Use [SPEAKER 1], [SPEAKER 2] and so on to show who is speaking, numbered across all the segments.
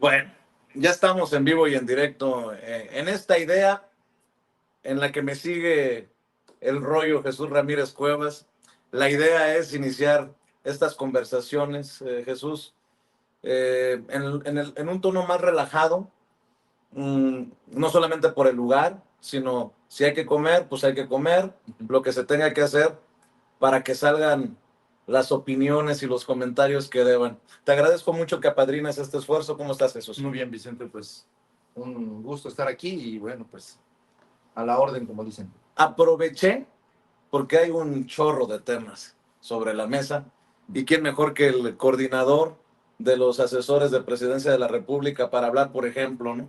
[SPEAKER 1] Bueno, ya estamos en vivo y en directo en esta idea en la que me sigue el rollo Jesús Ramírez Cuevas. La idea es iniciar estas conversaciones, Jesús, en un tono más relajado, no solamente por el lugar, sino si hay que comer, pues hay que comer, lo que se tenga que hacer para que salgan las opiniones y los comentarios que deban. Te agradezco mucho que apadrines este esfuerzo. ¿Cómo estás, Jesús?
[SPEAKER 2] Muy bien, Vicente, pues un gusto estar aquí y bueno, pues a la orden, como dicen.
[SPEAKER 1] Aproveché porque hay un chorro de temas sobre la mesa y quién mejor que el coordinador de los asesores de Presidencia de la República para hablar, por ejemplo, ¿no?,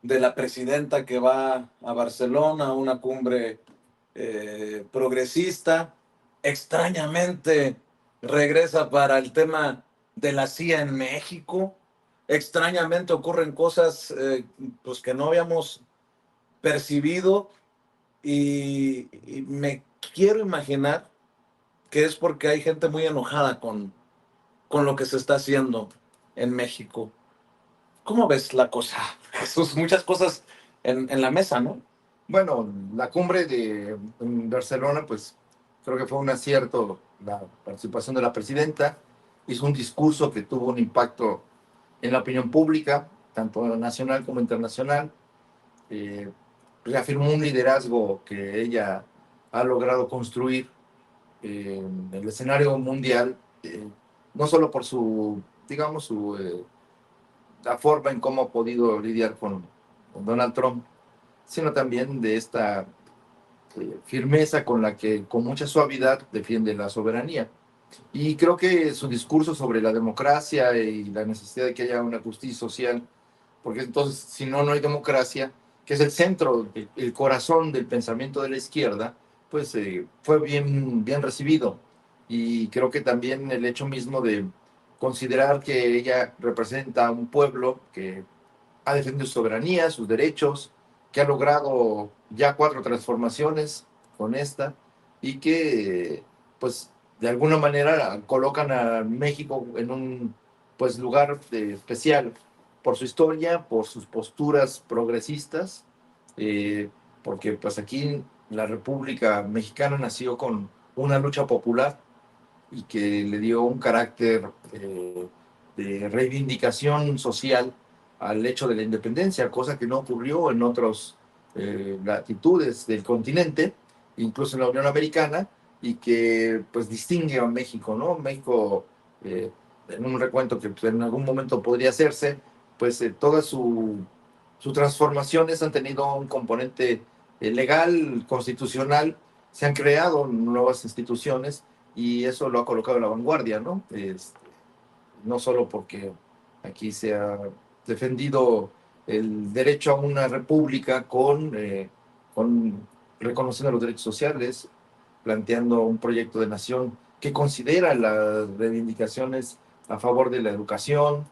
[SPEAKER 1] de la presidenta que va a Barcelona a una cumbre progresista. Extrañamente regresa para el tema de la CIA en México. Extrañamente ocurren cosas pues que no habíamos percibido y me quiero imaginar que es porque hay gente muy enojada con lo que se está haciendo en México. ¿Cómo ves la cosa, Jesús? Muchas cosas en la mesa, ¿no?
[SPEAKER 2] Bueno, la cumbre en Barcelona, pues creo que fue un acierto la participación de la presidenta. Hizo un discurso que tuvo un impacto en la opinión pública, tanto nacional como internacional. Eh, Reafirmó un liderazgo que ella ha logrado construir en el escenario mundial, no solo por digamos, la forma en cómo ha podido lidiar con Donald Trump, sino también de esta firmeza con la que, con mucha suavidad, defiende la soberanía. Y creo que su discurso sobre la democracia y la necesidad de que haya una justicia social, porque entonces, si no, no hay democracia, que es el centro, el corazón del pensamiento de la izquierda, pues fue bien recibido. Y creo que también el hecho mismo de considerar que ella representa a un pueblo que ha defendido su soberanía, sus derechos, que ha logrado ya 4 transformaciones con esta y que, pues, de alguna manera colocan a México en un, pues, lugar especial por su historia, por sus posturas progresistas, eh, porque pues aquí la República Mexicana nació con una lucha popular y que le dio un carácter de reivindicación social al hecho de la independencia, cosa que no ocurrió en otras latitudes del continente, incluso en la Unión Americana, y que pues distingue a México, ¿no? México, en un recuento que pues, en algún momento podría hacerse, pues todas sus transformaciones han tenido un componente legal, constitucional, se han creado nuevas instituciones y eso lo ha colocado en la vanguardia, ¿no? No solo porque aquí se ha defendido el derecho a una república con reconociendo los derechos sociales, planteando un proyecto de nación que considera las reivindicaciones a favor de la educación,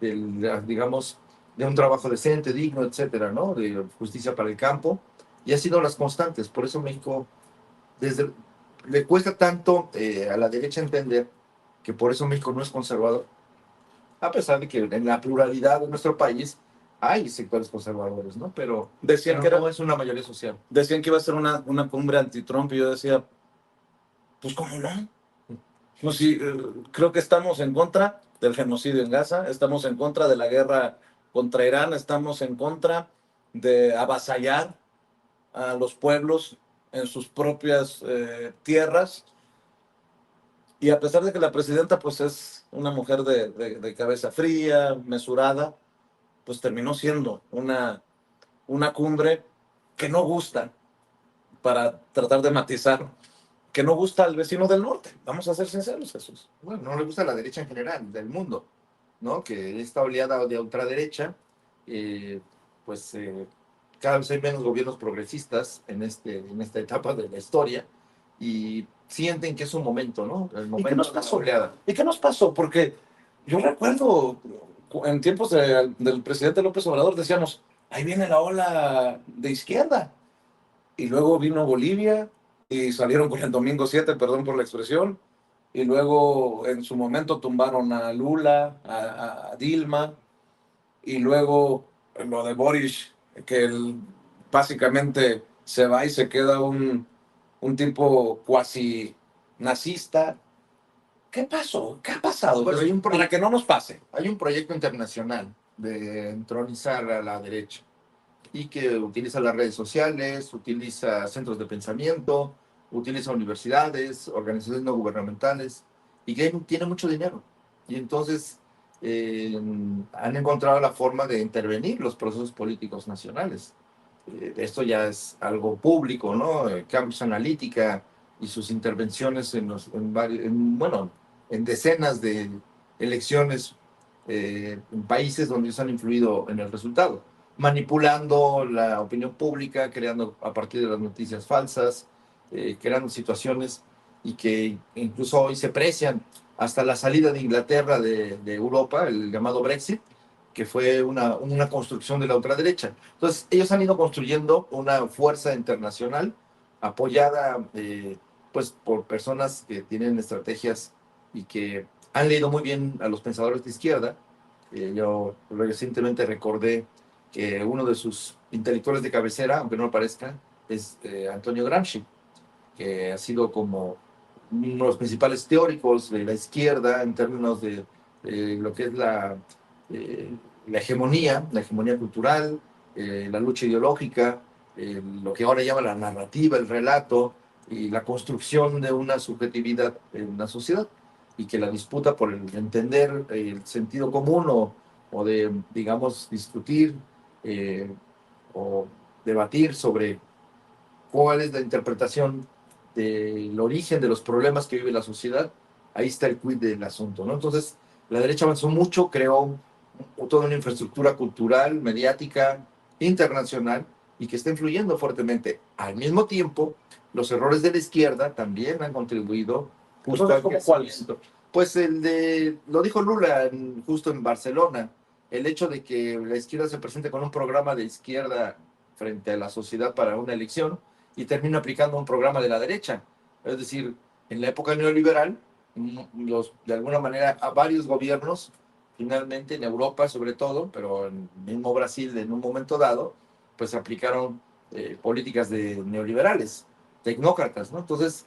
[SPEAKER 2] digamos, de un trabajo decente, digno, etcétera, ¿no? De justicia para el campo, y ha sido las constantes. Por eso México, desde, le cuesta tanto a la derecha entender que por eso México no es conservador, a pesar de que en la pluralidad de nuestro país hay sectores conservadores, ¿no?
[SPEAKER 1] Decían
[SPEAKER 2] pero
[SPEAKER 1] que era,
[SPEAKER 2] no es una mayoría social.
[SPEAKER 1] decían que iba a ser una cumbre anti-Trump y yo decía, pues ¿cómo no? Pues sí, creo que estamos en contra del genocidio en Gaza, estamos en contra de la guerra contra Irán, estamos en contra de avasallar a los pueblos en sus propias tierras. Y a pesar de que la presidenta pues es una mujer de cabeza fría, mesurada, pues terminó siendo una cumbre que no gusta, para tratar de matizar, que no gusta al vecino del norte. Vamos a ser sinceros, Jesús.
[SPEAKER 2] Bueno, no le gusta a la derecha en general del mundo, ¿no? Que esta oleada de ultraderecha, eh, pues cada vez hay menos gobiernos progresistas en esta etapa de la historia y sienten que es un momento, ¿no? El momento
[SPEAKER 1] ¿Y qué nos
[SPEAKER 2] de la
[SPEAKER 1] pasó?
[SPEAKER 2] oleada.
[SPEAKER 1] ¿Y qué nos pasó? Porque yo recuerdo en tiempos del presidente López Obrador decíamos, ahí viene la ola de izquierda. Y luego vino Bolivia y salieron con el domingo 7, perdón por la expresión, y luego en su momento tumbaron a Lula, a Dilma, y luego lo de Boris, que básicamente se va y se queda un tipo cuasi nazista. ¿Qué pasó? ¿Qué ha pasado?
[SPEAKER 2] Bueno,
[SPEAKER 1] Pues, para que no nos pase.
[SPEAKER 2] hay un proyecto internacional de entronizar a la derecha y que utiliza las redes sociales, utiliza centros de pensamiento, utiliza universidades, organizaciones no gubernamentales y que tiene mucho dinero. Y entonces han encontrado la forma de intervenir los procesos políticos nacionales. Esto ya es algo público, ¿no? Cambridge Analytica y sus intervenciones bueno, en decenas de elecciones en países donde ellos han influido en el resultado, manipulando la opinión pública, creando a partir de las noticias falsas, creando situaciones y que incluso hoy se precian hasta la salida de Inglaterra de Europa, el llamado Brexit, que fue una construcción de la ultraderecha. Entonces, ellos han ido construyendo una fuerza internacional apoyada pues, por personas que tienen estrategias y que han leído muy bien a los pensadores de izquierda. Yo recientemente recordé que uno de sus intelectuales de cabecera, aunque no lo parezca, es Antonio Gramsci, que ha sido como uno de los principales teóricos de la izquierda en términos de lo que es eh, la hegemonía cultural, la lucha ideológica, lo que ahora llama la narrativa, el relato y la construcción de una subjetividad en una sociedad y que la disputa por el entender el sentido común o de, digamos, discutir o debatir sobre cuál es la interpretación del origen de los problemas que vive la sociedad, ahí está el quid del asunto, ¿no? Entonces, la derecha avanzó mucho, creó toda una infraestructura cultural, mediática, internacional, y que está influyendo fuertemente. Al mismo tiempo, los errores de la izquierda también han contribuido justo al crecimiento. Pues lo dijo Lula justo en Barcelona, el hecho de que la izquierda se presente con un programa de izquierda frente a la sociedad para una elección, y termina aplicando un programa de la derecha. Es decir, en la época neoliberal, de alguna manera, a varios gobiernos, finalmente en Europa sobre todo, pero en el mismo Brasil en un momento dado, pues aplicaron políticas de neoliberales, tecnócratas, ¿no? Entonces,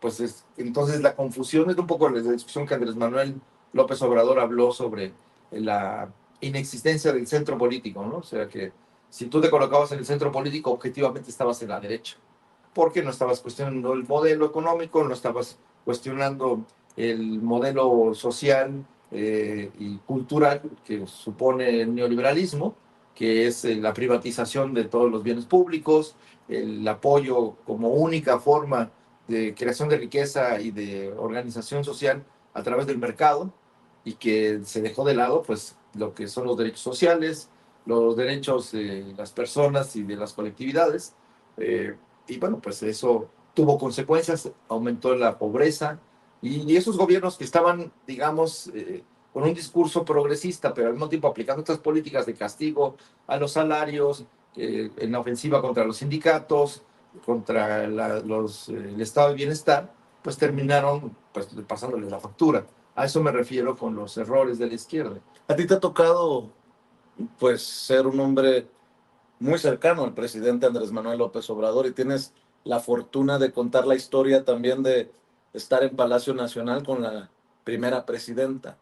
[SPEAKER 2] pues entonces la confusión es un poco la discusión que Andrés Manuel López Obrador habló sobre la inexistencia del centro político, ¿no? O sea que si tú te colocabas en el centro político, objetivamente estabas en la derecha, porque no estabas cuestionando el modelo económico, no estabas cuestionando el modelo social y cultural que supone el neoliberalismo, que es la privatización de todos los bienes públicos, el apoyo como única forma de creación de riqueza y de organización social a través del mercado, y que se dejó de lado pues lo que son los derechos sociales, los derechos de las personas y de las colectividades. Y bueno, pues eso tuvo consecuencias, aumentó la pobreza y esos gobiernos que estaban, digamos, con un discurso progresista, pero al mismo tiempo aplicando estas políticas de castigo a los salarios, en la ofensiva contra los sindicatos, contra el estado de bienestar, pues terminaron pues, pasándoles la factura. A eso me refiero con los errores de la izquierda.
[SPEAKER 1] ¿A ti te ha tocado, pues, ser un hombre muy cercano al presidente Andrés Manuel López Obrador y tienes la fortuna de contar la historia también de estar en Palacio Nacional con la primera presidenta?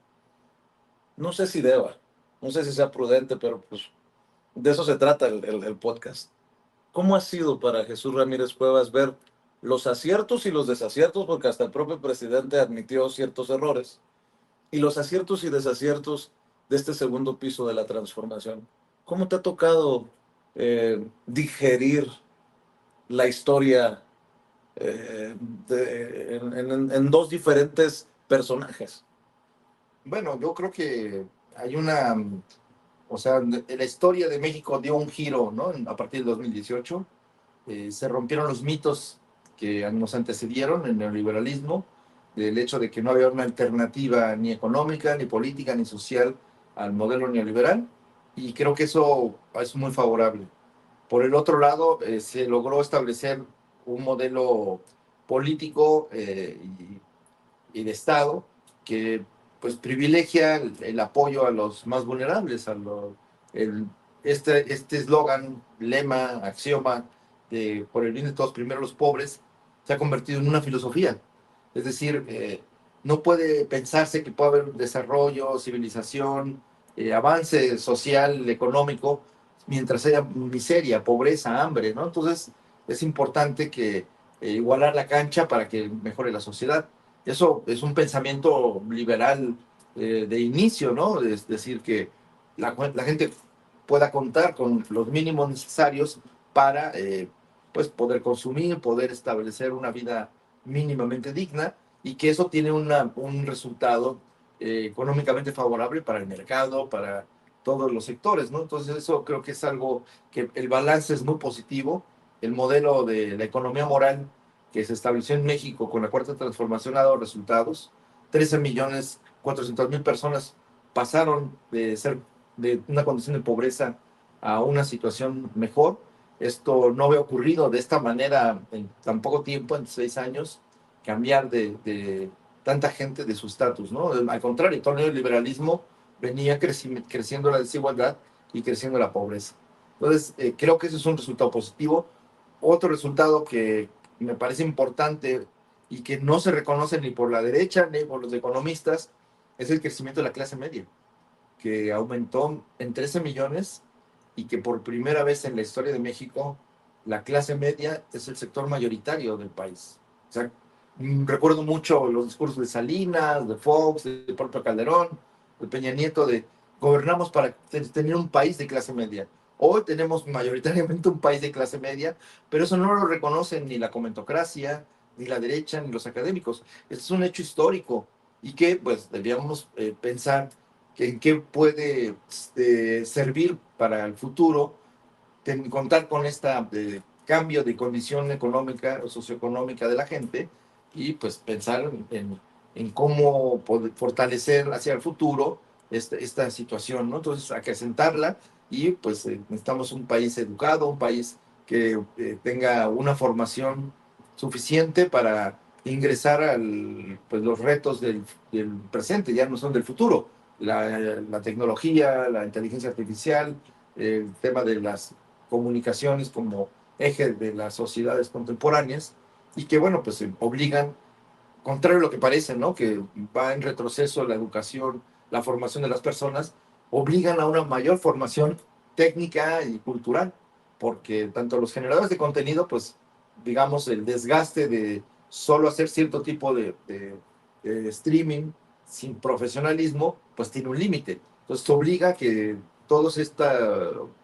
[SPEAKER 1] No sé si deba, no sé si sea prudente, pero pues de eso se trata el podcast. ¿Cómo ha sido para Jesús Ramírez Cuevas ver los aciertos y los desaciertos? Porque hasta el propio presidente admitió ciertos errores y los aciertos y desaciertos de este segundo piso de la transformación. ¿Cómo te ha tocado digerir la historia en dos diferentes personajes?
[SPEAKER 2] Bueno, yo creo que hay una, o sea, la historia de México dio un giro, ¿no? A partir del 2018, se rompieron los mitos que nos antecedieron en el neoliberalismo, del hecho de que no había una alternativa ni económica, ni política, ni social al modelo neoliberal, y creo que eso es muy favorable. Por el otro lado, se logró establecer un modelo político y de Estado que pues privilegia el apoyo a los más vulnerables, el, este eslogan, lema, axioma de por el bien de todos, primero los pobres, se ha convertido en una filosofía. Es decir, no puede pensarse que puede haber desarrollo, civilización, avance social, económico, mientras haya miseria, pobreza, hambre, ¿no? Entonces es importante que igualar la cancha para que mejore la sociedad. Eso es un pensamiento liberal de inicio, ¿no? Es decir, que la gente pueda contar con los mínimos necesarios para pues poder consumir, poder establecer una vida mínimamente digna y que eso tiene un resultado económicamente favorable para el mercado, para todos los sectores, ¿no? Entonces eso creo que es algo que el balance es muy positivo. El modelo de la economía moral que se estableció en México con la Cuarta Transformación ha dado resultados. 13.400.000 personas pasaron de ser de una condición de pobreza a una situación mejor. Esto no había ocurrido de esta manera en tan poco tiempo, en 6 años, cambiar de tanta gente de su estatus, ¿no? Al contrario, todo el liberalismo venía creciendo la desigualdad y creciendo la pobreza. Entonces, creo que ese es un resultado positivo. Otro resultado que me parece importante y que no se reconoce ni por la derecha ni por los economistas es el crecimiento de la clase media, que aumentó en 13 millones y que por primera vez en la historia de México la clase media es el sector mayoritario del país. O sea, recuerdo mucho los discursos de Salinas, de Fox, del propio Calderón, de Peña Nieto, de gobernamos para tener un país de clase media. Hoy tenemos mayoritariamente un país de clase media, pero eso no lo reconocen ni la comentocracia, ni la derecha, ni los académicos. Este es un hecho histórico y que pues deberíamos pensar que en qué puede servir para el futuro contar con este cambio de condición económica o socioeconómica de la gente y pues pensar en cómo poder fortalecer hacia el futuro esta situación, ¿no? Entonces, acrecentarla y pues necesitamos un país educado, un país que tenga una formación suficiente para ingresar al pues, los retos del presente, ya no son del futuro. La tecnología, la inteligencia artificial, el tema de las comunicaciones como eje de las sociedades contemporáneas y que, bueno, pues obligan, contrario a lo que parece, ¿no? Que va en retroceso la educación, la formación de las personas, obligan a una mayor formación técnica y cultural, porque tanto los generadores de contenido, pues, digamos, el desgaste de solo hacer cierto tipo de streaming sin profesionalismo, pues tiene un límite. Entonces, obliga a que todas estas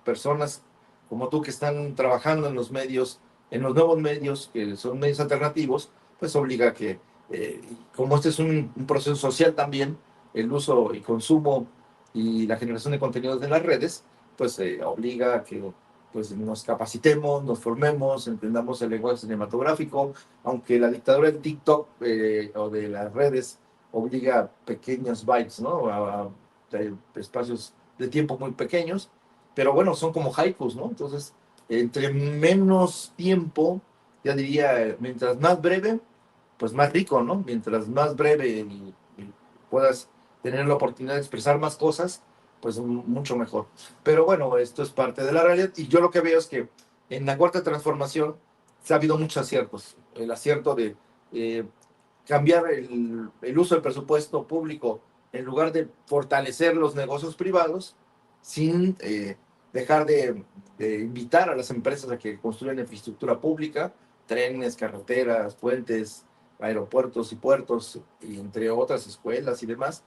[SPEAKER 2] personas como tú que están trabajando en los medios, en los nuevos medios, que son medios alternativos, pues obliga a que como este es un proceso social también, el uso y consumo y la generación de contenidos de las redes, pues obliga a que pues, nos capacitemos, nos formemos, entendamos el lenguaje cinematográfico, aunque la dictadura del TikTok o de las redes obliga a pequeños bytes, ¿no? A espacios de tiempo muy pequeños, pero bueno, son como haikus, ¿no? Entonces, entre menos tiempo, ya diría, mientras más breve, pues más rico, ¿no? Mientras más breve y puedas tener la oportunidad de expresar más cosas, pues mucho mejor. Pero bueno, esto es parte de la realidad y yo lo que veo es que en la cuarta transformación se ha habido muchos aciertos. El acierto de eh, cambiar el uso del presupuesto público en lugar de fortalecer los negocios privados sin dejar de invitar a las empresas a que construyan infraestructura pública, trenes, carreteras, puentes, aeropuertos y puertos, y entre otras escuelas y demás.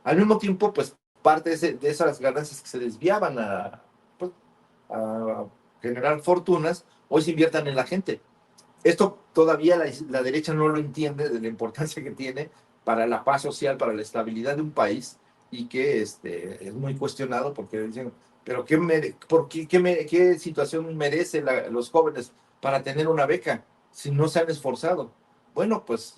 [SPEAKER 2] Al mismo tiempo, pues parte de esas ganancias que se desviaban pues, a generar fortunas, hoy se inviertan en la gente. Esto todavía la derecha no lo entiende de la importancia que tiene para la paz social, para la estabilidad de un país y que es muy cuestionado porque dicen, pero ¿qué situación merece los jóvenes para tener una beca si no se han esforzado? Bueno, pues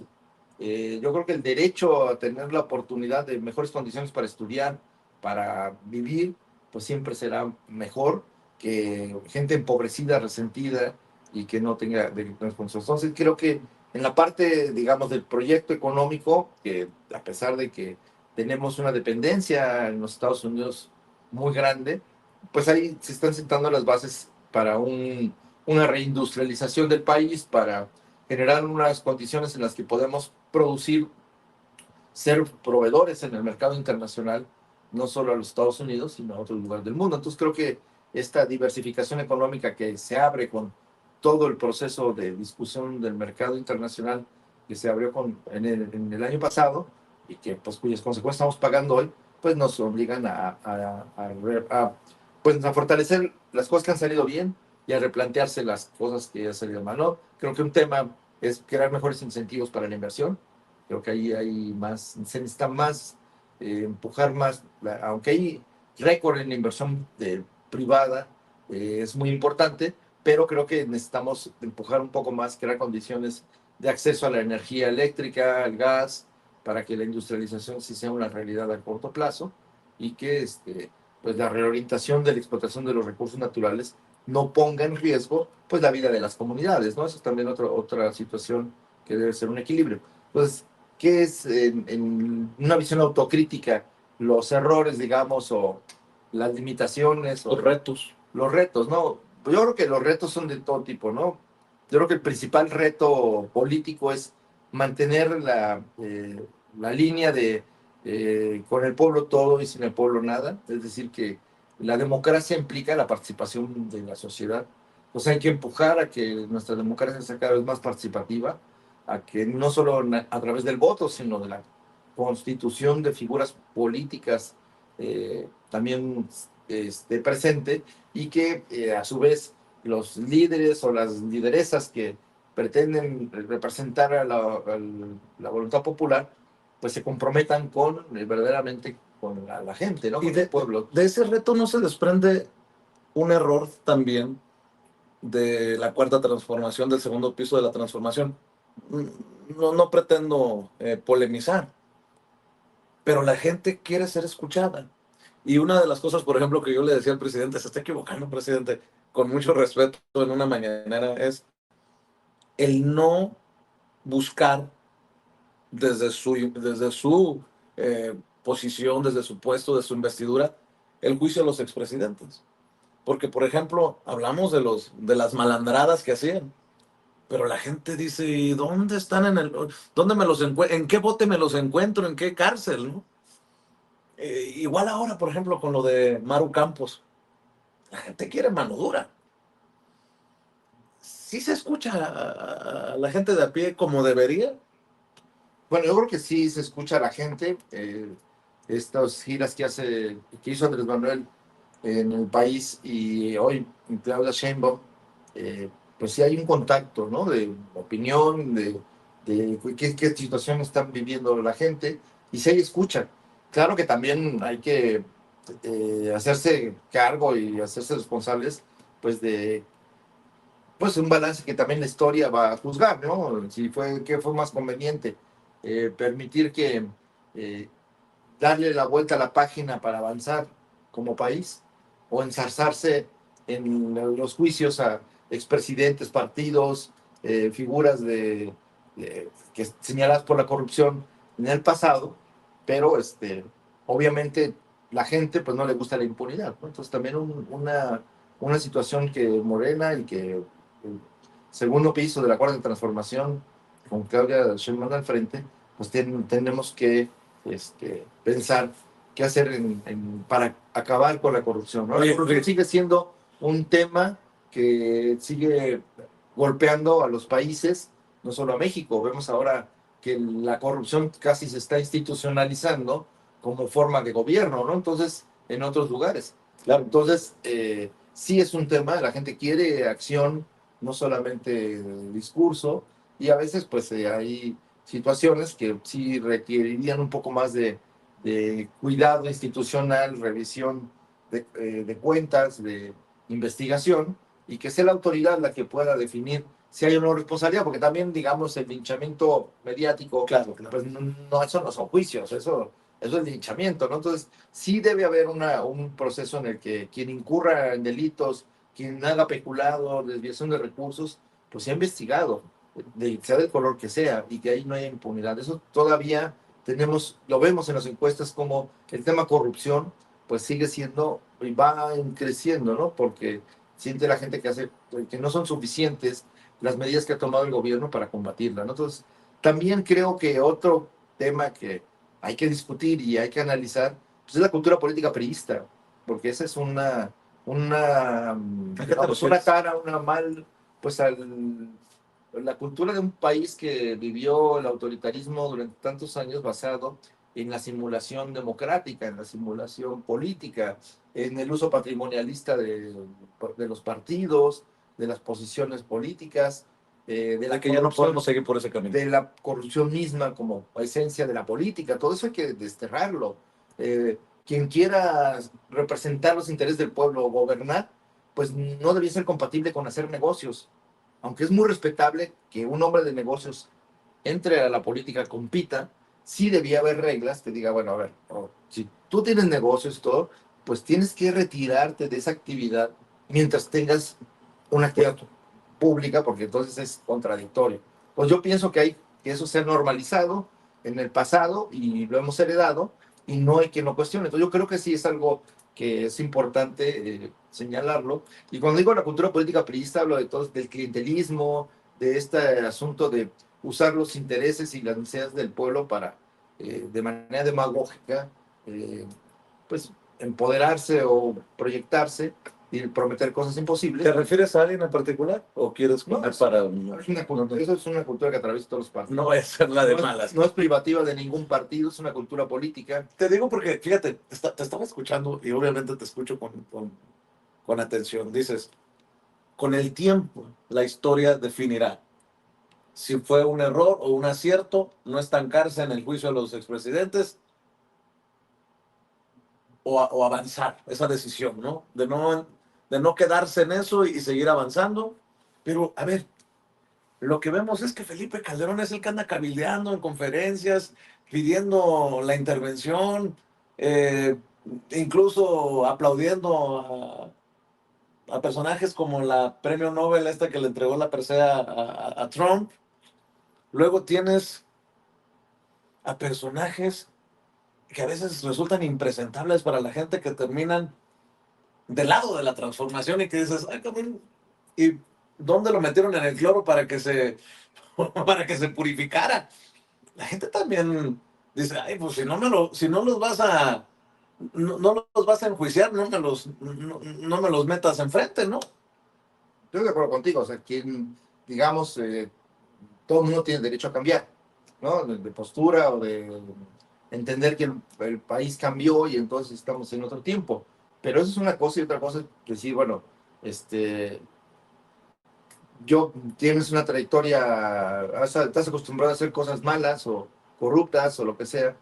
[SPEAKER 2] yo creo que el derecho a tener la oportunidad de mejores condiciones para estudiar, para vivir, pues siempre será mejor que gente empobrecida, resentida y que no tenga delitos. Entonces creo que En la parte, digamos, del proyecto económico, que a pesar de que tenemos una dependencia en los Estados Unidos muy grande, pues ahí se están sentando las bases para una reindustrialización del país, para generar unas condiciones en las que podemos producir, ser proveedores en el mercado internacional, no solo a los Estados Unidos, sino a otros lugares del mundo. Entonces creo que esta diversificación económica que se abre con todo el proceso de discusión del mercado internacional que se abrió en el año pasado y que pues cuyas consecuencias estamos pagando hoy, pues nos obligan pues, a fortalecer las cosas que han salido bien y a replantearse las cosas que han salido mal, ¿no? Creo que un tema es crear mejores incentivos para la inversión. Creo que ahí hay más, se necesita más, empujar más, aunque hay récord en la inversión privada, es muy importante, pero creo que necesitamos empujar un poco más, crear condiciones de acceso a la energía eléctrica, al gas, para que la industrialización sí sea una realidad a corto plazo y que pues la reorientación de la explotación de los recursos naturales no ponga en riesgo pues la vida de las comunidades, ¿no? Eso es también otra situación que debe ser un equilibrio. Entonces, ¿qué es en una visión autocrítica los errores, digamos, o las limitaciones o
[SPEAKER 1] Los retos.
[SPEAKER 2] los retos, ¿no? Yo creo que los retos son de todo tipo, ¿no? Yo creo que el principal reto político es mantener la línea de con el pueblo todo y sin el pueblo nada, es decir, que la democracia implica la participación de la sociedad. O sea, hay que empujar a que nuestra democracia sea cada vez más participativa, a que no solo a través del voto, sino de la constitución de figuras políticas también esté presente y que a su vez los líderes o las lideresas que pretenden representar la voluntad popular, pues se comprometan con verdaderamente con la gente, ¿no?
[SPEAKER 1] Y
[SPEAKER 2] Con el pueblo.
[SPEAKER 1] de ese reto no se desprende un error también de la cuarta transformación, del segundo piso de la transformación. No pretendo polemizar, pero la gente quiere ser escuchada. Y una de las cosas, por ejemplo, que yo le decía al presidente, se está equivocando, presidente, con mucho respeto en una mañanera, es el no buscar desde su posición, desde su puesto, de su investidura, el juicio de los expresidentes. Porque, por ejemplo, hablamos de las malandradas que hacían, pero la gente dice, ¿y dónde están dónde me los encuentro? ¿En qué bote me los encuentro? ¿En qué cárcel? ¿No? Igual ahora, por ejemplo, con lo de Maru Campos, la gente quiere mano dura. Sí se escucha a la gente de a pie como debería.
[SPEAKER 2] Bueno, yo creo que sí se escucha a la gente. Estas giras que hizo Andrés Manuel en el país y hoy Claudia Sheinbaum, pues sí hay un contacto, ¿no? De opinión, de qué situación están viviendo la gente y sí hay escucha. Claro que también hay que hacerse cargo y hacerse responsables, pues de pues un balance que también la historia va a juzgar, ¿no? Si qué fue más conveniente, permitir que darle la vuelta a la página para avanzar como país o ensarzarse en los juicios a expresidentes, partidos, figuras que señaladas por la corrupción en el pasado, pero obviamente la gente pues no le gusta la impunidad, ¿no? Entonces también una situación que Morena y que el segundo piso de la Cuarta Transformación con Claudia Sheinbaum al frente, pues tenemos que pensar qué hacer para acabar con la corrupción, ¿no? La
[SPEAKER 1] Oye,
[SPEAKER 2] corrupción sigue siendo un tema que sigue golpeando a los países, no solo a México. Vemos ahora que la corrupción casi se está institucionalizando como forma de gobierno, ¿no? Entonces, en otros lugares. Claro, entonces, sí es un tema, la gente quiere acción, no solamente discurso, y a veces pues hay situaciones que sí requerirían un poco más de cuidado institucional, revisión de cuentas, de investigación, y que sea la autoridad la que pueda definir si hay o no responsabilidad, porque también, digamos, el linchamiento mediático,
[SPEAKER 1] claro.
[SPEAKER 2] pues no, eso no son juicios, eso es linchamiento, ¿no? Entonces, sí debe haber un proceso en el que quien incurra en delitos, quien haga peculado, desviación de recursos, pues sea investigado sea del color que sea, y que ahí no haya impunidad. Eso todavía lo vemos en las encuestas como el tema corrupción, pues sigue siendo y va creciendo, ¿no? Porque siente la gente que no son suficientes las medidas que ha tomado el gobierno para combatirla, ¿no? Entonces, también creo que otro tema que hay que discutir y hay que analizar, pues es la cultura política priista, porque esa es
[SPEAKER 1] ¿A qué te
[SPEAKER 2] digamos, una
[SPEAKER 1] refieres?
[SPEAKER 2] cara, pues la cultura de un país que vivió el autoritarismo durante tantos años basado en la simulación democrática, en la simulación política, en el uso patrimonialista de los partidos, de las posiciones políticas,
[SPEAKER 1] De que ya no podemos seguir por ese camino.
[SPEAKER 2] de la corrupción misma como esencia de la política. Todo eso hay que desterrarlo. Quien quiera representar los intereses del pueblo o gobernar, pues no debía ser compatible con hacer negocios. Aunque es muy respetable que un hombre de negocios entre a la política, compita, sí debía haber reglas que diga, bueno, a ver, si tú tienes negocios y todo, pues tienes que retirarte de esa actividad mientras tengas una actividad pública, porque entonces es contradictorio. Pues yo pienso que eso se ha normalizado en el pasado y lo hemos heredado y no hay quien lo cuestione. Entonces yo creo que sí es algo que es importante señalarlo. Y cuando digo la cultura política priista, hablo de todo, del clientelismo, de este asunto de usar los intereses y las necesidades del pueblo para, de manera demagógica, eh, pues empoderarse o proyectarse y prometer cosas imposibles.
[SPEAKER 1] ¿Te refieres a alguien en particular o quieres
[SPEAKER 2] No,
[SPEAKER 1] poner para...
[SPEAKER 2] eso es una cultura que atraviesa todos los partidos.
[SPEAKER 1] No es ser la de
[SPEAKER 2] No
[SPEAKER 1] malas.
[SPEAKER 2] no es privativa de ningún partido, es una cultura política.
[SPEAKER 1] Te digo porque, fíjate, te estaba escuchando y obviamente te escucho con atención. Dices, con el tiempo la historia definirá si fue un error o un acierto no estancarse en el juicio de los expresidentes o avanzar esa decisión, ¿no? De no quedarse en eso y seguir avanzando. Pero, a ver, lo que vemos es que Felipe Calderón es el que anda cabildeando en conferencias, pidiendo la intervención, eh, incluso aplaudiendo a personajes como la premio Nobel esta que le entregó la presea a Trump. Luego tienes a personajes que a veces resultan impresentables para la gente que terminan del lado de la transformación y que dices, ay, cabrón, ¿y dónde lo metieron en el cloro para que se purificara? La gente también dice, ay, pues si no los vas a, no los vas a enjuiciar, no me los metas enfrente, ¿no?
[SPEAKER 2] Estoy de acuerdo contigo, o sea, quien, digamos, todo el mundo tiene derecho a cambiar, ¿no? De postura o de entender que el país cambió y entonces estamos en otro tiempo. Pero eso es una cosa y otra cosa es decir, bueno, este, tienes una trayectoria, estás acostumbrado a hacer cosas malas o corruptas o lo que sea,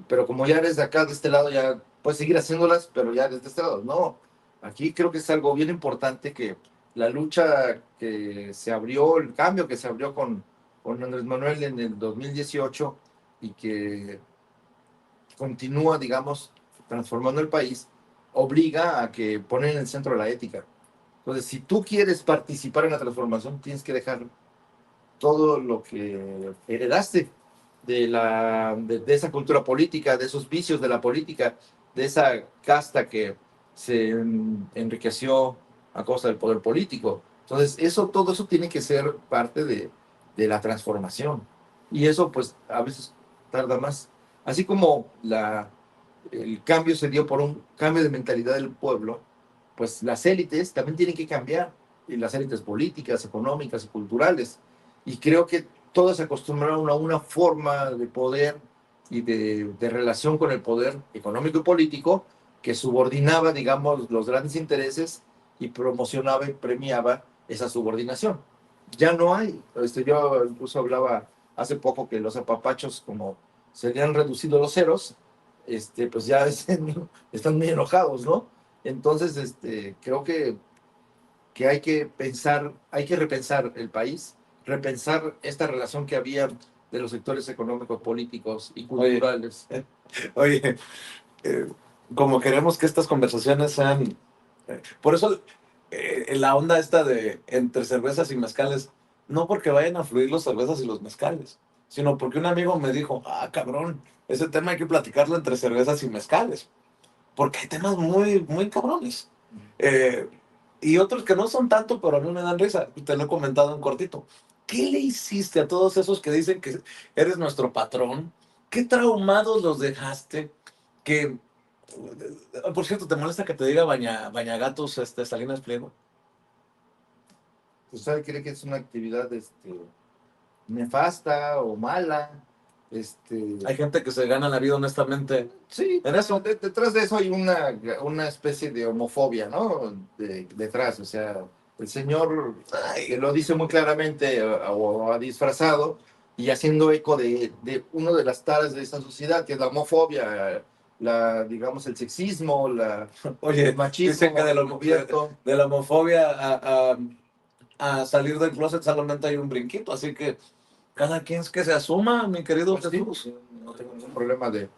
[SPEAKER 2] pero como ya eres de acá, de este lado, ya puedes seguir haciéndolas, pero ya eres de este lado. No, aquí creo que es algo bien importante que la lucha que se abrió, el cambio que se abrió con Andrés Manuel en el 2018 y que continúa, digamos, transformando el país, obliga a que ponen en el centro la ética. Entonces, si tú quieres participar en la transformación, tienes que dejar todo lo que heredaste de esa cultura política, de esos vicios de la política, de esa casta que se enriqueció a costa del poder político. Entonces, todo eso tiene que ser parte de la transformación. Y eso, pues, a veces tarda más. Así como el cambio se dio por un cambio de mentalidad del pueblo, pues las élites también tienen que cambiar, y las élites políticas, económicas y culturales. Y creo que todos se acostumbraron a una forma de poder y de relación con el poder económico y político que subordinaba, digamos, los grandes intereses y promocionaba y premiaba esa subordinación. Ya no hay. Yo incluso hablaba hace poco que los apapachos, como se le han reducido los ceros, pues ya están muy enojados, ¿no? Entonces, creo que hay que repensar el país, repensar esta relación que había de los sectores económicos, políticos y culturales.
[SPEAKER 1] Oye, eh, como queremos que estas conversaciones sean... por eso la onda esta de entre cervezas y mezcales no porque vayan a fluir las cervezas y los mezcales, sino porque un amigo me dijo, ah, cabrón, ese tema hay que platicarlo entre cervezas y mezcales, porque hay temas muy, muy cabrones. Eh, y otros que no son tanto, pero a mí me dan risa. Te lo he comentado en cortito. ¿Qué le hiciste a todos esos que dicen que eres nuestro patrón? ¿Qué traumados los dejaste? Que, por cierto, ¿te molesta que te diga bañagatos Salinas Pliego?
[SPEAKER 2] ¿Usted cree que es una actividad nefasta o mala?
[SPEAKER 1] Hay gente que se gana la vida honestamente
[SPEAKER 2] Sí,
[SPEAKER 1] en eso.
[SPEAKER 2] detrás de eso hay una especie de homofobia, ¿no? Detrás, o sea, el señor que
[SPEAKER 1] Ay,
[SPEAKER 2] lo dice muy claramente o ha disfrazado y haciendo eco de una de las taras de esta sociedad, que es la homofobia, digamos, el sexismo, el
[SPEAKER 1] oye, dicen que
[SPEAKER 2] machismo encubierto.
[SPEAKER 1] de la homofobia a salir del closet solamente hay un brinquito, así que cada quien es que se asuma, mi querido
[SPEAKER 2] Pues sí,
[SPEAKER 1] Jesús.
[SPEAKER 2] no tengo ningún problema de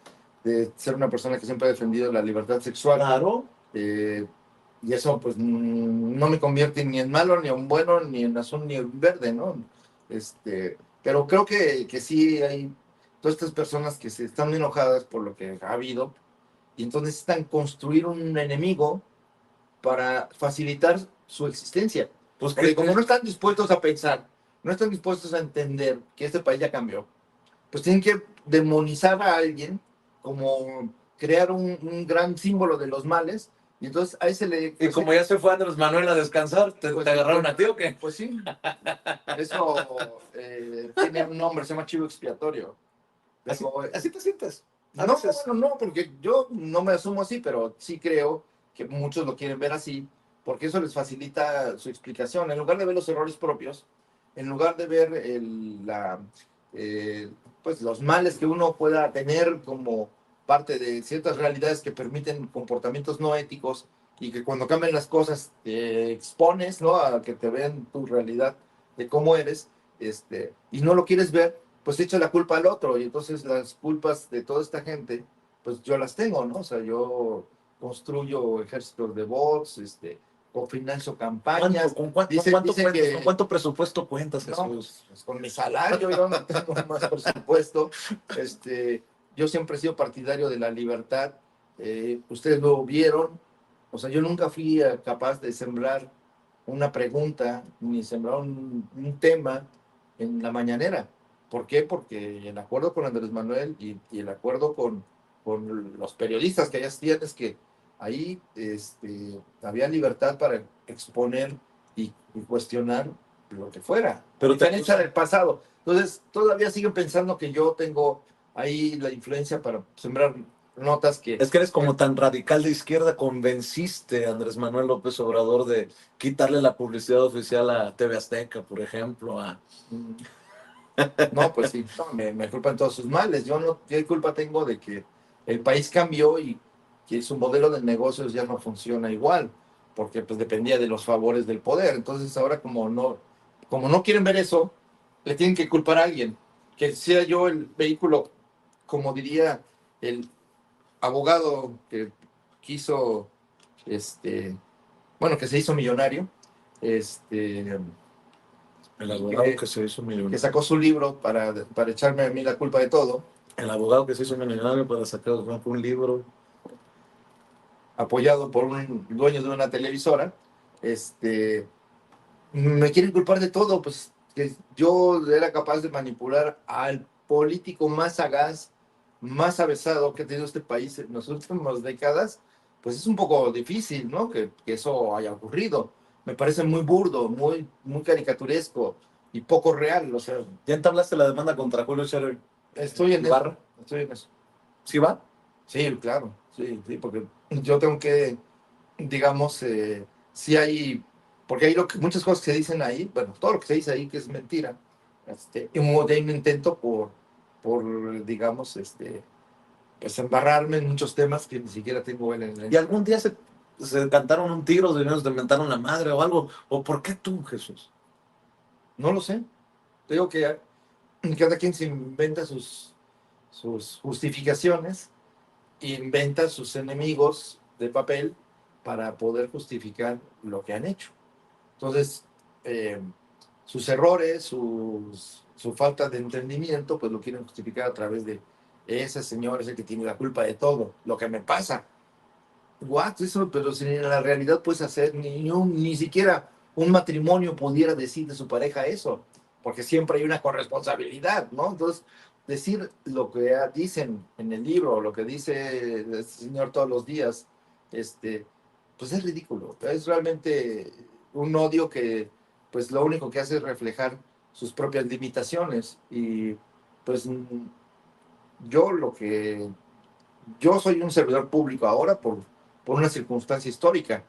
[SPEAKER 2] ser una persona que siempre ha defendido la libertad sexual.
[SPEAKER 1] Claro,
[SPEAKER 2] eh, y eso pues no me convierte ni en malo, ni en bueno, ni en azul, ni en verde, ¿no? Pero creo que sí hay todas estas personas que se están enojadas por lo que ha habido y entonces necesitan construir un enemigo para facilitar su existencia.
[SPEAKER 1] pues
[SPEAKER 2] Porque como
[SPEAKER 1] que
[SPEAKER 2] no están dispuestos a pensar, no están dispuestos a entender que este país ya cambió, pues tienen que demonizar a alguien, como crear un gran símbolo de los males, y entonces a ese le...
[SPEAKER 1] y como ya se fue Andrés Manuel a descansar,
[SPEAKER 2] pues,
[SPEAKER 1] te agarraron a ti o qué?
[SPEAKER 2] pues sí, eso tiene un nombre, se llama chivo expiatorio.
[SPEAKER 1] Así,
[SPEAKER 2] Pero
[SPEAKER 1] así te sientes. A
[SPEAKER 2] no,
[SPEAKER 1] veces.
[SPEAKER 2] bueno, no, porque yo no me asumo así, pero sí creo que muchos lo quieren ver así, porque eso les facilita su explicación. En lugar de ver los errores propios, en lugar de ver eh, pues los males que uno pueda tener como parte de ciertas realidades que permiten comportamientos no éticos y que cuando cambian las cosas te expones, ¿no? A que te vean tu realidad de cómo eres, y no lo quieres ver, pues echa la culpa al otro y entonces las culpas de toda esta gente, pues yo las tengo, ¿no? O sea, yo construyo ejércitos de bots, cofinancio
[SPEAKER 1] ¿Cuánto,
[SPEAKER 2] campañas.
[SPEAKER 1] con
[SPEAKER 2] Dicen,
[SPEAKER 1] cuánto
[SPEAKER 2] dicen
[SPEAKER 1] cuentas? ¿Con
[SPEAKER 2] que
[SPEAKER 1] cuánto presupuesto cuentas,
[SPEAKER 2] no,
[SPEAKER 1] Jesús?
[SPEAKER 2] pues con mi salario yo no tengo más presupuesto. Yo siempre he sido partidario de la libertad. Ustedes lo vieron. O sea, yo nunca fui capaz de sembrar una pregunta ni sembrar un tema en la mañanera. ¿Por qué? Porque el acuerdo con Andrés Manuel y el acuerdo con los periodistas que allá tienen es que ahí había libertad para exponer y cuestionar lo que fuera, a
[SPEAKER 1] Pero te
[SPEAKER 2] diferencia
[SPEAKER 1] acusan.
[SPEAKER 2] del pasado. Entonces, todavía siguen pensando que yo tengo ahí la influencia para sembrar notas
[SPEAKER 1] Es que eres como tan radical de izquierda, convenciste a Andrés Manuel López Obrador de quitarle la publicidad oficial a TV Azteca, por ejemplo.
[SPEAKER 2] no, pues sí, no, me culpan todos sus males. Yo no, ¿qué culpa tengo de que el país cambió y que su modelo de negocios ya no funciona igual? Porque pues dependía de los favores del poder. Entonces ahora como no quieren ver eso, le tienen que culpar a alguien. Que sea yo el vehículo, como diría el abogado que quiso, bueno, que se hizo millonario, este,
[SPEAKER 1] El abogado
[SPEAKER 2] que,
[SPEAKER 1] que se hizo
[SPEAKER 2] que
[SPEAKER 1] millonario.
[SPEAKER 2] sacó su libro para echarme a mí la culpa de todo,
[SPEAKER 1] El abogado que se hizo millonario para sacar un libro.
[SPEAKER 2] apoyado por un dueño de una televisora, me quieren culpar de todo, pues que yo era capaz de manipular al político más sagaz, más avesado que ha tenido este país en las últimas décadas, pues es un poco difícil, ¿no? Que eso haya ocurrido. Me parece muy burdo, muy caricaturesco y poco real. O sea,
[SPEAKER 1] ¿Ya entablaste la demanda contra Julio Scherer
[SPEAKER 2] estoy en eso,
[SPEAKER 1] Ibarra?
[SPEAKER 2] estoy en eso.
[SPEAKER 1] ¿Sí va?
[SPEAKER 2] Sí, claro, sí, sí, porque yo tengo que, digamos, si hay, porque hay muchas cosas que se dicen ahí, bueno, todo lo que se dice ahí que es mentira, y hay un intento digamos, pues embarrarme en muchos temas que ni siquiera tengo en el...
[SPEAKER 1] ¿Y algún día se cantaron un tiro, se inventaron la madre o algo? ¿O por qué tú, Jesús?
[SPEAKER 2] No lo sé, digo que cada quien se inventa sus justificaciones, inventa sus enemigos de papel para poder justificar lo que han hecho. Entonces, sus errores, su falta de entendimiento, pues lo quieren justificar a través de ese señor es el que tiene la culpa de todo, lo que me pasa. What? Eso, pero si en la realidad puedes hacer, ni siquiera un matrimonio pudiera decir de su pareja eso, porque siempre hay una corresponsabilidad, ¿no? Entonces, decir lo que dicen en el libro, lo que dice el señor todos los días, pues es ridículo. Es realmente un odio que, pues lo único que hace es reflejar sus propias limitaciones. Y pues yo lo que yo soy un servidor público ahora por una circunstancia histórica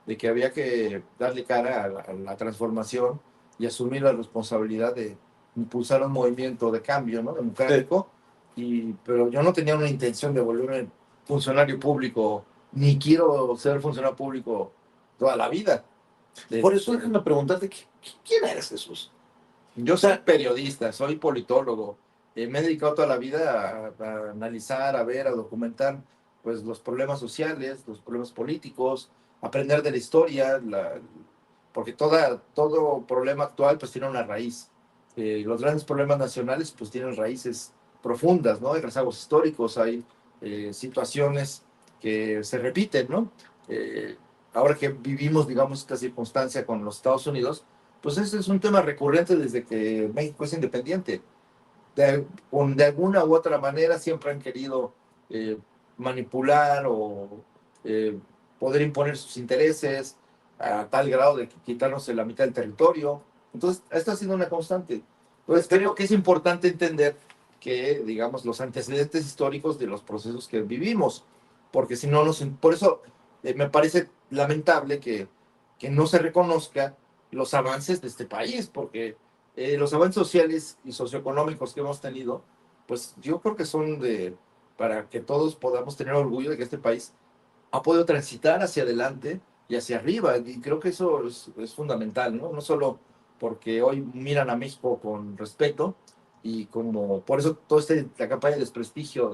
[SPEAKER 2] de que había que darle cara a la transformación y asumir la responsabilidad de impulsar un movimiento de cambio, ¿no? Democrático. Pero yo no tenía una intención de volverme funcionario público, ni quiero ser funcionario público toda la vida.
[SPEAKER 1] Por eso déjame preguntarte, ¿quién eres, Jesús?
[SPEAKER 2] Yo soy periodista, soy politólogo. Me he dedicado toda la vida a analizar, a ver, a documentar pues, los problemas sociales, los problemas políticos, aprender de la historia, porque todo problema actual pues, tiene una raíz. Los grandes problemas nacionales pues, tienen raíces profundas, ¿no? Hay rezagos históricos, hay situaciones que se repiten, ¿no? Eh, Ahora que vivimos, digamos, esta circunstancia con los Estados Unidos, pues ese es un tema recurrente desde que México es independiente. De alguna u otra manera siempre han querido eh, manipular o eh, poder imponer sus intereses a tal grado de quitarnos la mitad del territorio. Entonces, esta ha sido una constante. Entonces, creo que es importante entender que, digamos, los antecedentes históricos de los procesos que vivimos, porque si no, por eso me parece lamentable que no se reconozca los avances de este país, porque los avances sociales y socioeconómicos que hemos tenido, pues yo creo que son para que todos podamos tener orgullo de que este país ha podido transitar hacia adelante y hacia arriba, y creo que eso es fundamental, ¿no? No solo porque hoy miran a México con respeto, y como por eso toda la campaña de desprestigio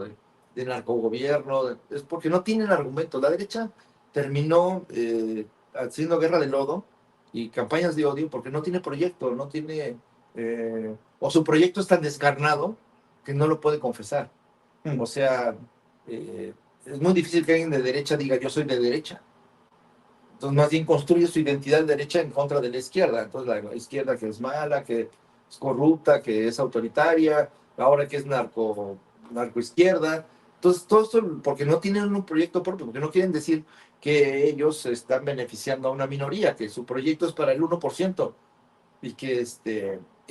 [SPEAKER 2] de narcogobierno, es porque no tienen argumentos. La derecha terminó haciendo guerra de lodo y campañas de odio porque no tiene proyecto, no tiene, o su proyecto es tan descarnado que no lo puede confesar. O sea, eh, es muy difícil que alguien de derecha diga yo soy de derecha. Entonces, más bien construye su identidad de derecha en contra de la izquierda. Entonces, la izquierda que es mala, que es corrupta, que es autoritaria, ahora que es narcoizquierda. Entonces, todo esto porque no tienen un proyecto propio, porque no quieren decir que ellos están beneficiando a una minoría, que su proyecto es para el 1% y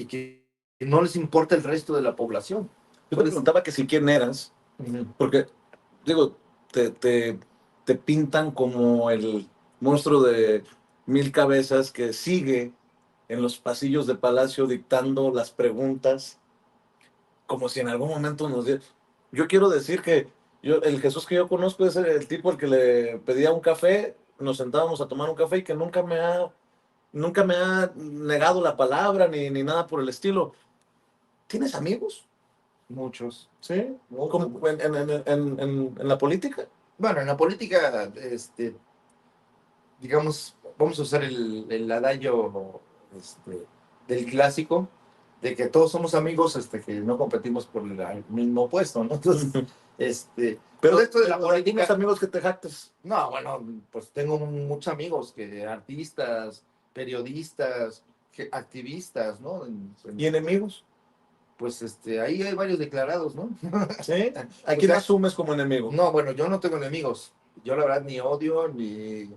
[SPEAKER 2] que no les importa el resto de la población.
[SPEAKER 1] Yo te preguntaba que si quién eras, porque, digo, te, te, te pintan como el monstruo de mil cabezas que sigue en los pasillos de Palacio dictando las preguntas, como si en algún momento nos diera. Yo quiero decir que el Jesús que yo conozco es el tipo al que le pedía un café, nos sentábamos a tomar un café y que nunca me ha negado la palabra ni nada por el estilo. ¿Tienes amigos?
[SPEAKER 2] Muchos.
[SPEAKER 1] ¿Sí?
[SPEAKER 2] Muchos.
[SPEAKER 1] ¿En la política?
[SPEAKER 2] Bueno, en la política, digamos, vamos a usar el adagio del clásico, de que todos somos amigos que no competimos por el mismo puesto, ¿no? Entonces,
[SPEAKER 1] Pero
[SPEAKER 2] pues esto de la
[SPEAKER 1] ¿tienes
[SPEAKER 2] política,
[SPEAKER 1] amigos que te jactes?
[SPEAKER 2] no, bueno, pues tengo muchos amigos, artistas, periodistas, activistas, ¿no?
[SPEAKER 1] ¿Y enemigos?
[SPEAKER 2] Pues ahí hay varios declarados, ¿no?
[SPEAKER 1] ¿Sí? ¿A
[SPEAKER 2] O
[SPEAKER 1] quién
[SPEAKER 2] sea,
[SPEAKER 1] asumes como enemigo?
[SPEAKER 2] no, bueno, yo no tengo enemigos. Yo la verdad ni odio, y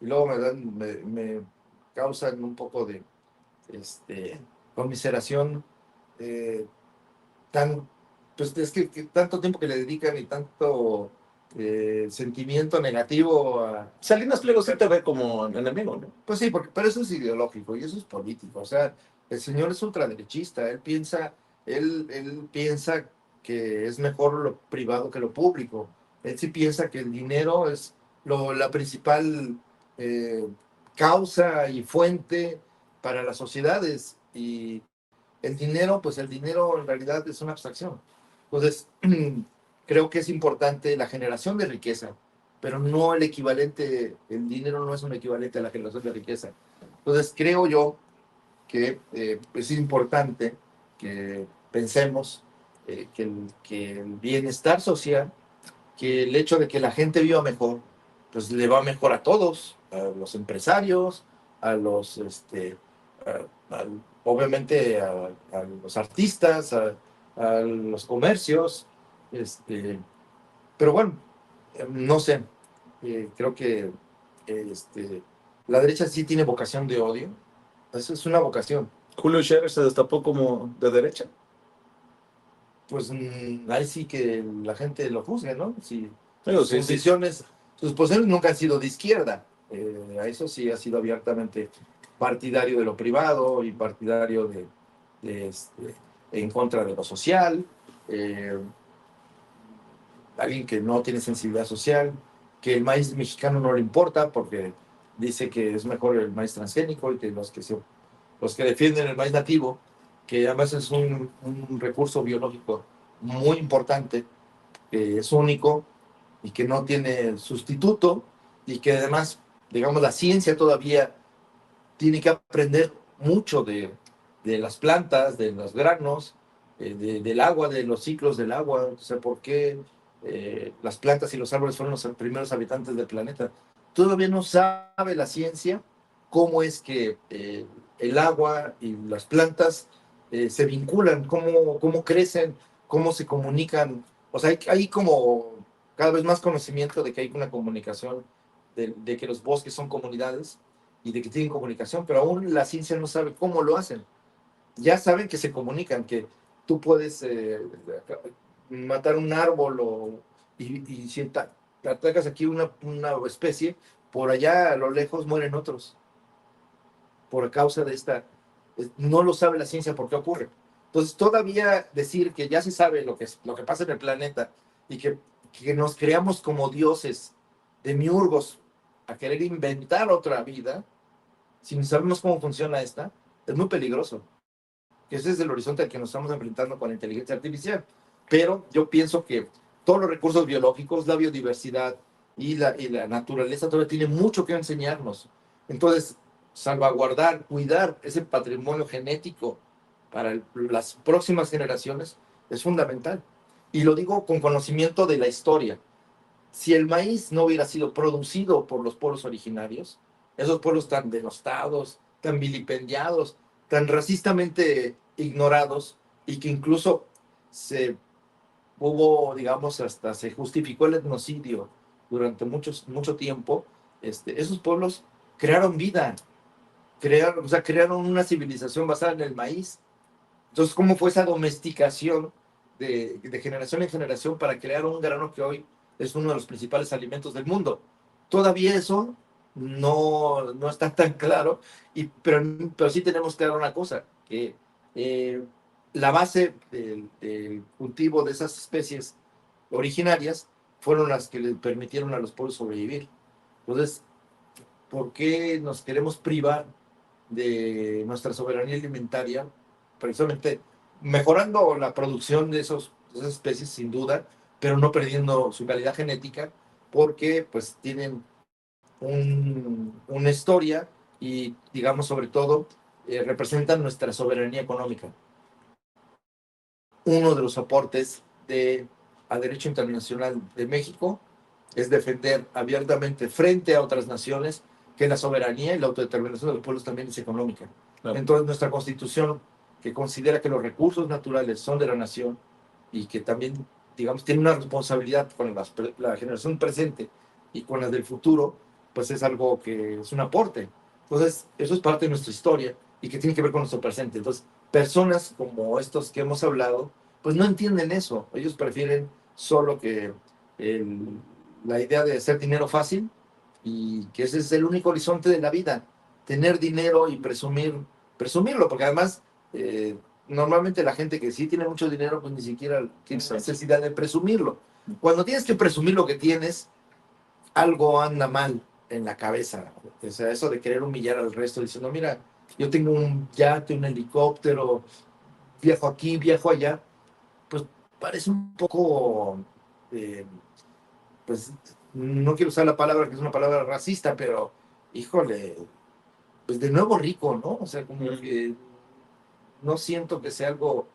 [SPEAKER 2] luego me causan un poco de conmiseración. eh, tan, pues es que tanto tiempo que le dedican y tanto sentimiento negativo
[SPEAKER 1] Salinas Pliego sí te ve como enemigo, ¿no?
[SPEAKER 2] Pues sí, pero eso es ideológico y eso es político. O sea, el señor es ultraderechista. Él piensa que es mejor lo privado que lo público. Él sí piensa que el dinero es la principal eh, causa y fuente para las sociedades. Y pues el dinero en realidad es una abstracción. Entonces, creo que es importante la generación de riqueza, pero no el equivalente, el dinero no es un equivalente a la generación de riqueza. Entonces, creo yo que es importante que pensemos que el bienestar social, que el hecho de que la gente viva mejor, pues le va mejor a todos, a los empresarios, a los, obviamente a los artistas, a los comercios, pero bueno, no sé, creo que la derecha sí tiene vocación de odio, eso es una vocación.
[SPEAKER 1] Julio Scherer se destapó como de derecha.
[SPEAKER 2] Pues ahí sí que la gente lo juzgue, ¿no? Si
[SPEAKER 1] Digo,
[SPEAKER 2] sus
[SPEAKER 1] sí, sí.
[SPEAKER 2] posiciones, sus posiciones nunca han sido de izquierda. A eso sí ha sido abiertamente partidario de lo privado y partidario de en contra de lo social. Eh, Alguien que no tiene sensibilidad social, que el maíz mexicano no le importa porque dice que es mejor el maíz transgénico y que los que defienden el maíz nativo, que además es un recurso biológico muy importante, que es único y que no tiene sustituto y que además, digamos, la ciencia todavía tiene que aprender mucho de las plantas, de los granos, del agua, de los ciclos del agua, o sea, por qué las plantas y los árboles fueron los primeros habitantes del planeta. Todavía no sabe la ciencia cómo es que el agua y las plantas se vinculan, cómo crecen, cómo se comunican. O sea, hay como cada vez más conocimiento de que hay una comunicación, de que los bosques son comunidades y de que tienen comunicación, pero aún la ciencia no sabe cómo lo hacen. Ya saben que se comunican, que tú puedes matar un árbol y si te atacas aquí una especie, por allá a lo lejos mueren otros por causa de esta. No lo sabe la ciencia por qué ocurre. Entonces, todavía decir que ya se sabe lo que pasa en el planeta y que nos creamos como dioses de miurgos a querer inventar otra vida, si no sabemos cómo funciona esta, es muy peligroso. Ese es el horizonte al que nos estamos enfrentando con la inteligencia artificial. Pero yo pienso que todos los recursos biológicos, la biodiversidad y la naturaleza todavía tienen mucho que enseñarnos. Entonces, salvaguardar, cuidar ese patrimonio genético para las próximas generaciones es fundamental. Y lo digo con conocimiento de la historia. Si el maíz no hubiera sido producido por los pueblos originarios, esos pueblos tan denostados, tan vilipendiados, tan racistamente ignorados, y que incluso se hubo, digamos, hasta se justificó el etnocidio durante mucho tiempo, esos pueblos crearon vida, o sea, crearon una civilización basada en el maíz. Entonces, ¿cómo fue esa domesticación de generación en generación para crear un grano que hoy es uno de los principales alimentos del mundo? Todavía eso no está tan claro, pero sí tenemos claro una cosa, que eh, la base del cultivo de esas especies originarias fueron las que le permitieron a los pueblos sobrevivir. Entonces, ¿por qué nos queremos privar de nuestra soberanía alimentaria? Precisamente mejorando la producción de esas especies, sin duda, pero no perdiendo su calidad genética, porque pues tienen una historia y, digamos, sobre todo, representan nuestra soberanía económica. Uno de los aportes a derecho internacional de México es defender abiertamente frente a otras naciones que la soberanía y la autodeterminación de los pueblos también es económica. Claro. Entonces, nuestra constitución, que considera que los recursos naturales son de la nación y que también, digamos, tiene una responsabilidad con la generación presente y con las del futuro, pues es algo que es un aporte. Entonces, eso es parte de nuestra historia y que tiene que ver con nuestro presente. Entonces, personas como estos que hemos hablado, pues no entienden eso. Ellos prefieren solo que el, la idea de hacer dinero fácil y que ese es el único horizonte de la vida, tener dinero y presumirlo, porque además normalmente la gente que sí tiene mucho dinero pues ni siquiera tiene necesidad de presumirlo. Cuando tienes que presumir lo que tienes, algo anda mal en la cabeza. O sea, eso de querer humillar al resto diciendo, mira, yo tengo un yate, un helicóptero, viajo aquí, viajo allá, pues parece un poco, eh, pues no quiero usar la palabra que es una palabra racista, pero híjole, pues de nuevo rico, ¿no? O sea, como que no siento que sea algo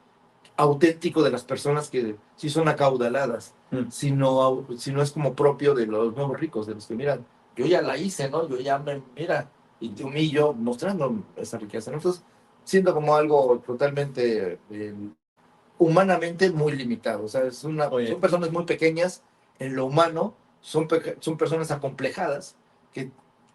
[SPEAKER 2] auténtico de las personas que sí son acaudaladas, sino es como propio de los nuevos ricos, de los que miran, yo ya la hice, ¿no? Yo ya mira, y te humillo mostrando esa riqueza, ¿no? Entonces, siento como algo totalmente humanamente muy limitado, o sea, son personas muy pequeñas en lo humano, son personas acomplejadas, que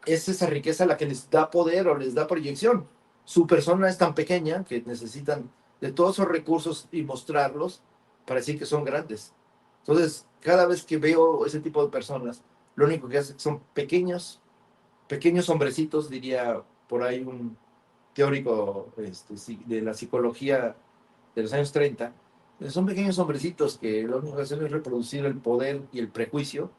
[SPEAKER 2] es esa riqueza la que les da poder o les da proyección. Su persona es tan pequeña que necesitan de todos esos recursos y mostrarlos para decir que son grandes. Entonces, cada vez que veo ese tipo de personas, lo único que hacen son pequeños hombrecitos, diría por ahí un teórico de la psicología de los años 30, son pequeños hombrecitos que lo único que hacen es reproducir el poder y el prejuicio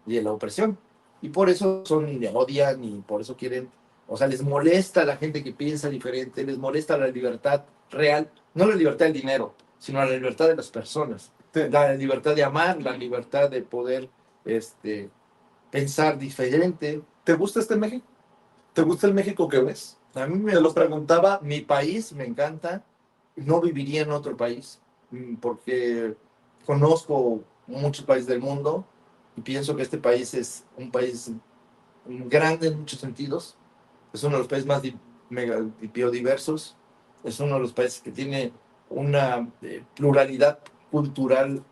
[SPEAKER 2] y la opresión. Y por eso ni odian, ni por eso quieren, o sea, les molesta a la gente que piensa diferente, les molesta la libertad real, no la libertad del dinero, sino la libertad de las personas, sí. La libertad de amar, la libertad de poder pensar diferente.
[SPEAKER 1] ¿Te gusta este México? ¿Te gusta el México que ves?
[SPEAKER 2] A mí me
[SPEAKER 1] Te lo
[SPEAKER 2] gusta,
[SPEAKER 1] preguntaba.
[SPEAKER 2] mi país me encanta, no viviría en otro país, porque conozco muchos países del mundo y pienso que este país es un país grande en muchos sentidos, es uno de los países más biodiversos, es uno de los países que tiene una pluralidad cultural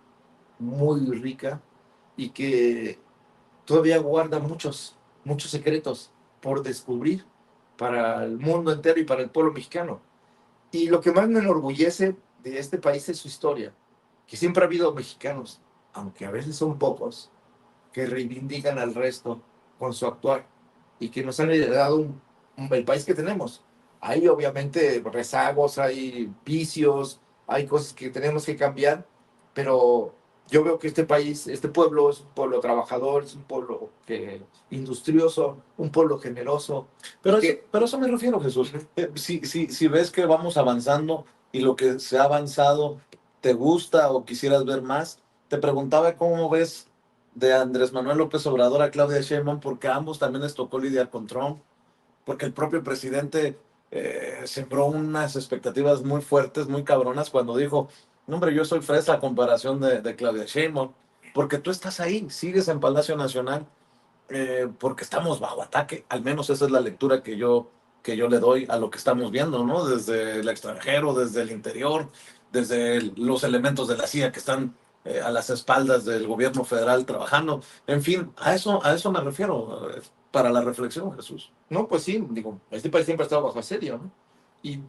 [SPEAKER 2] muy rica y que todavía guarda muchos secretos por descubrir para el mundo entero y para el pueblo mexicano. Y lo que más me enorgullece de este país es su historia, que siempre ha habido mexicanos, aunque a veces son pocos, que reivindican al resto con su actuar y que nos han heredado el país que tenemos. Hay obviamente rezagos, hay vicios, hay cosas que tenemos que cambiar, pero yo veo que este país, este pueblo es un pueblo trabajador, es un pueblo industrioso, un pueblo generoso.
[SPEAKER 1] Pero eso me refiero, Jesús. Si ves que vamos avanzando y lo que se ha avanzado te gusta o quisieras ver más, te preguntaba cómo ves de Andrés Manuel López Obrador a Claudia Sheinbaum, porque a ambos también les tocó lidiar con Trump, porque el propio presidente sembró unas expectativas muy fuertes, muy cabronas, cuando dijo, no, hombre, yo soy fresa a comparación de Claudia Sheinbaum, porque tú estás ahí, sigues en Palacio Nacional, porque estamos bajo ataque, al menos esa es la lectura que yo le doy a lo que estamos viendo, ¿no? Desde el extranjero, desde el interior, desde los elementos de la CIA que están a las espaldas del gobierno federal trabajando. En fin, a eso me refiero, para la reflexión, Jesús.
[SPEAKER 2] No, pues sí, digo, este país siempre ha estado bajo asedio, ¿no? Y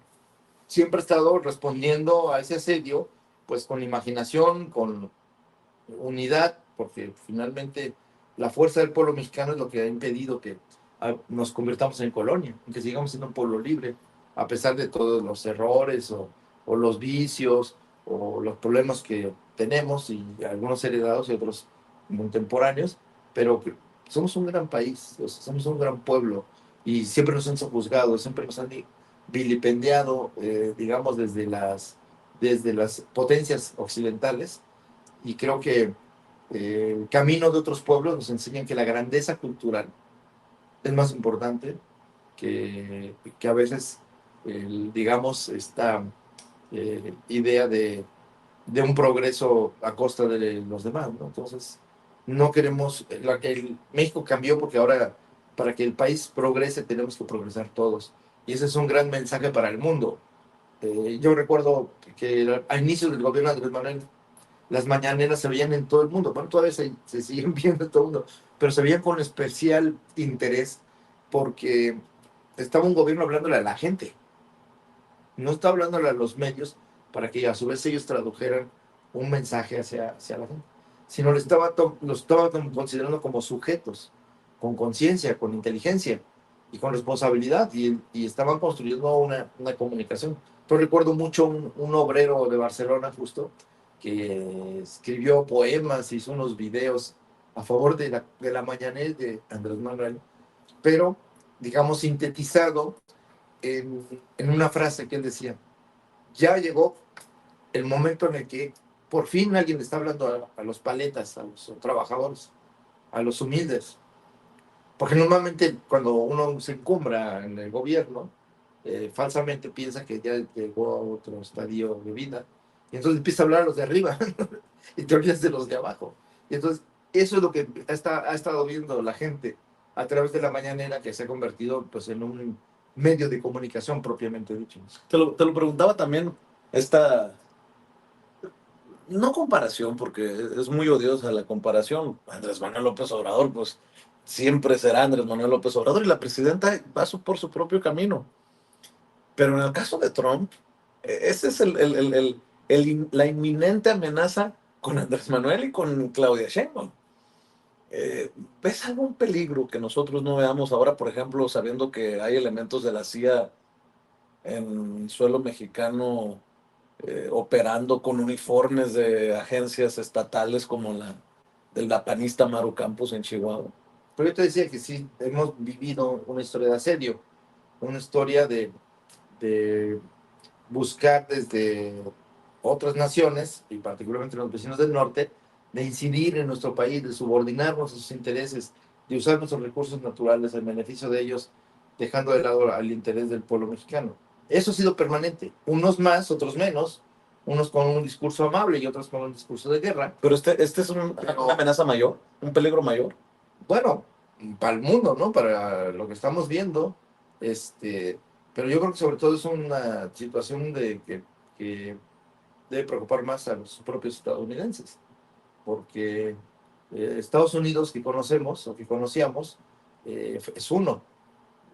[SPEAKER 2] siempre ha estado respondiendo a ese asedio, pues con imaginación, con unidad, porque finalmente la fuerza del pueblo mexicano es lo que ha impedido que nos convirtamos en colonia, que sigamos siendo un pueblo libre, a pesar de todos los errores o los vicios o los problemas que tenemos, y algunos heredados y otros contemporáneos, pero que somos un gran país, o sea, somos un gran pueblo, y siempre nos han juzgado, siempre nos han vilipendiado, digamos, desde las potencias occidentales, y creo que el camino de otros pueblos nos enseñan que la grandeza cultural es más importante que a veces, digamos, esta idea de un progreso a costa de los demás, ¿no? Entonces, no queremos, México cambió porque ahora, para que el país progrese, tenemos que progresar todos. Y ese es un gran mensaje para el mundo. Yo recuerdo que a inicios del gobierno de Andrés Manuel, las mañaneras se veían en todo el mundo. Bueno, todavía se siguen viendo en todo el mundo, pero se veían con especial interés porque estaba un gobierno hablándole a la gente, no estaba hablándole a los medios para que a su vez ellos tradujeran un mensaje hacia la gente, sino los estaba considerando como sujetos, con conciencia, con inteligencia y con responsabilidad, y estaban construyendo una comunicación. Yo recuerdo mucho un obrero de Barcelona justo, que escribió poemas, hizo unos videos a favor de la mañanera de Andrés Manuel, pero, digamos, sintetizado en una frase que él decía: ya llegó el momento en el que por fin alguien le está hablando a los paletas, a los trabajadores, a los humildes, Porque normalmente cuando uno se encumbra en el gobierno, falsamente piensa que ya llegó a otro estadio de vida. Y entonces empieza a hablar a los de arriba y te olvidas de los de abajo. Y entonces eso es lo que ha estado viendo la gente a través de la mañanera, que se ha convertido pues, en un medio de comunicación propiamente dicho.
[SPEAKER 1] Te lo preguntaba también esta, no comparación, porque es muy odiosa la comparación. Andrés Manuel López Obrador, pues siempre será Andrés Manuel López Obrador y la presidenta va por su propio camino. Pero en el caso de Trump, ese es la inminente amenaza con Andrés Manuel y con Claudia Sheinbaum. ¿Ves algún peligro que nosotros no veamos ahora, por ejemplo, sabiendo que hay elementos de la CIA en suelo mexicano operando con uniformes de agencias estatales como la del panista Maru Campos en Chihuahua?
[SPEAKER 2] Pero yo te decía que sí, hemos vivido una historia de asedio, una historia de buscar desde otras naciones, y particularmente los vecinos del norte, de incidir en nuestro país, de subordinarnos a sus intereses, de usar nuestros recursos naturales en beneficio de ellos, dejando de lado al interés del pueblo mexicano. Eso ha sido permanente, unos más, otros menos, unos con un discurso amable y otros con un discurso de guerra.
[SPEAKER 1] Pero este es una amenaza mayor, un peligro mayor.
[SPEAKER 2] Bueno, para el mundo, ¿no? Para lo que estamos viendo, este, pero yo creo que sobre todo es una situación que debe preocupar más a los propios estadounidenses, porque Estados Unidos que conocemos o que conocíamos es uno,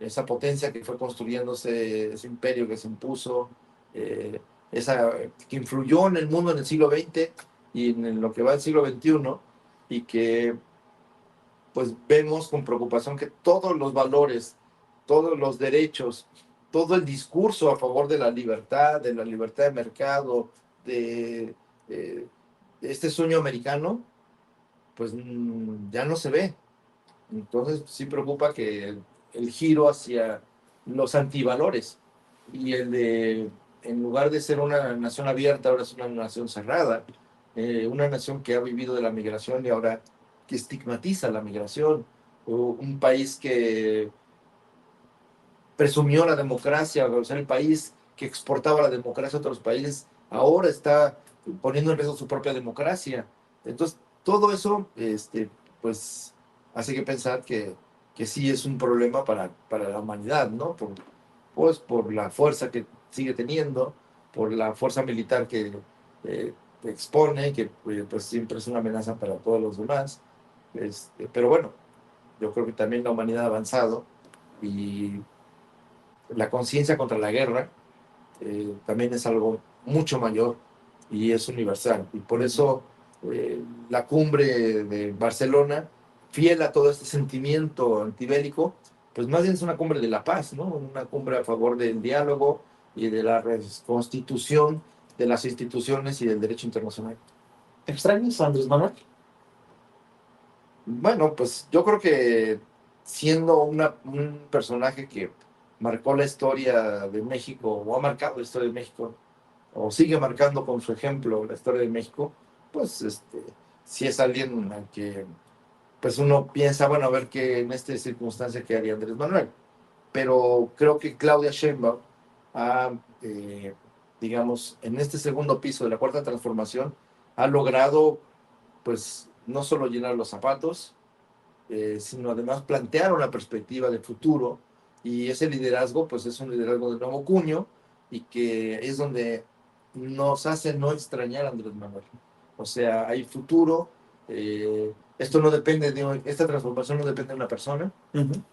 [SPEAKER 2] esa potencia que fue construyéndose, ese imperio que se impuso, eh, que influyó en el mundo en el siglo XX y en lo que va del siglo XXI, y que pues vemos con preocupación que todos los valores, todos los derechos, todo el discurso a favor de la libertad de mercado, de, eh, este sueño americano, pues ya no se ve. Entonces sí preocupa que el giro hacia los antivalores y el de, en lugar de ser una nación abierta, ahora es una nación cerrada, una nación que ha vivido de la migración y ahora que estigmatiza la migración, o un país que presumió la democracia, o sea, el país que exportaba la democracia a otros países, ahora está poniendo en riesgo su propia democracia. Entonces, todo eso, pues, hace que pensar que sí es un problema para la humanidad, ¿no? Pues por la fuerza que sigue teniendo, por la fuerza militar que eh, expone, que pues siempre es una amenaza para todos los demás. Pero bueno, yo creo que también la humanidad ha avanzado y la conciencia contra la guerra también es algo mucho mayor y es universal. Y por eso la cumbre de Barcelona, fiel a todo este sentimiento antibélico, pues más bien es una cumbre de la paz, ¿no? Una cumbre a favor del diálogo y de la reconstitución de las instituciones y del derecho internacional.
[SPEAKER 1] ¿Extrañas a Andrés Manuel?
[SPEAKER 2] Bueno, pues yo creo que siendo un personaje que marcó la historia de México, o ha marcado la historia de México, o sigue marcando con su ejemplo la historia de México, pues si es alguien al que pues uno piensa, bueno, a ver qué en esta circunstancia qué haría Andrés Manuel. Pero creo que Claudia Sheinbaum ha, digamos, en este segundo piso de la cuarta transformación, ha logrado, pues, no solo llenar los zapatos, sino además plantear una perspectiva de futuro, y ese liderazgo pues es un liderazgo de nuevo cuño y que es donde nos hace no extrañar a Andrés Manuel. O sea, hay futuro, esto no depende esta transformación no depende de una persona,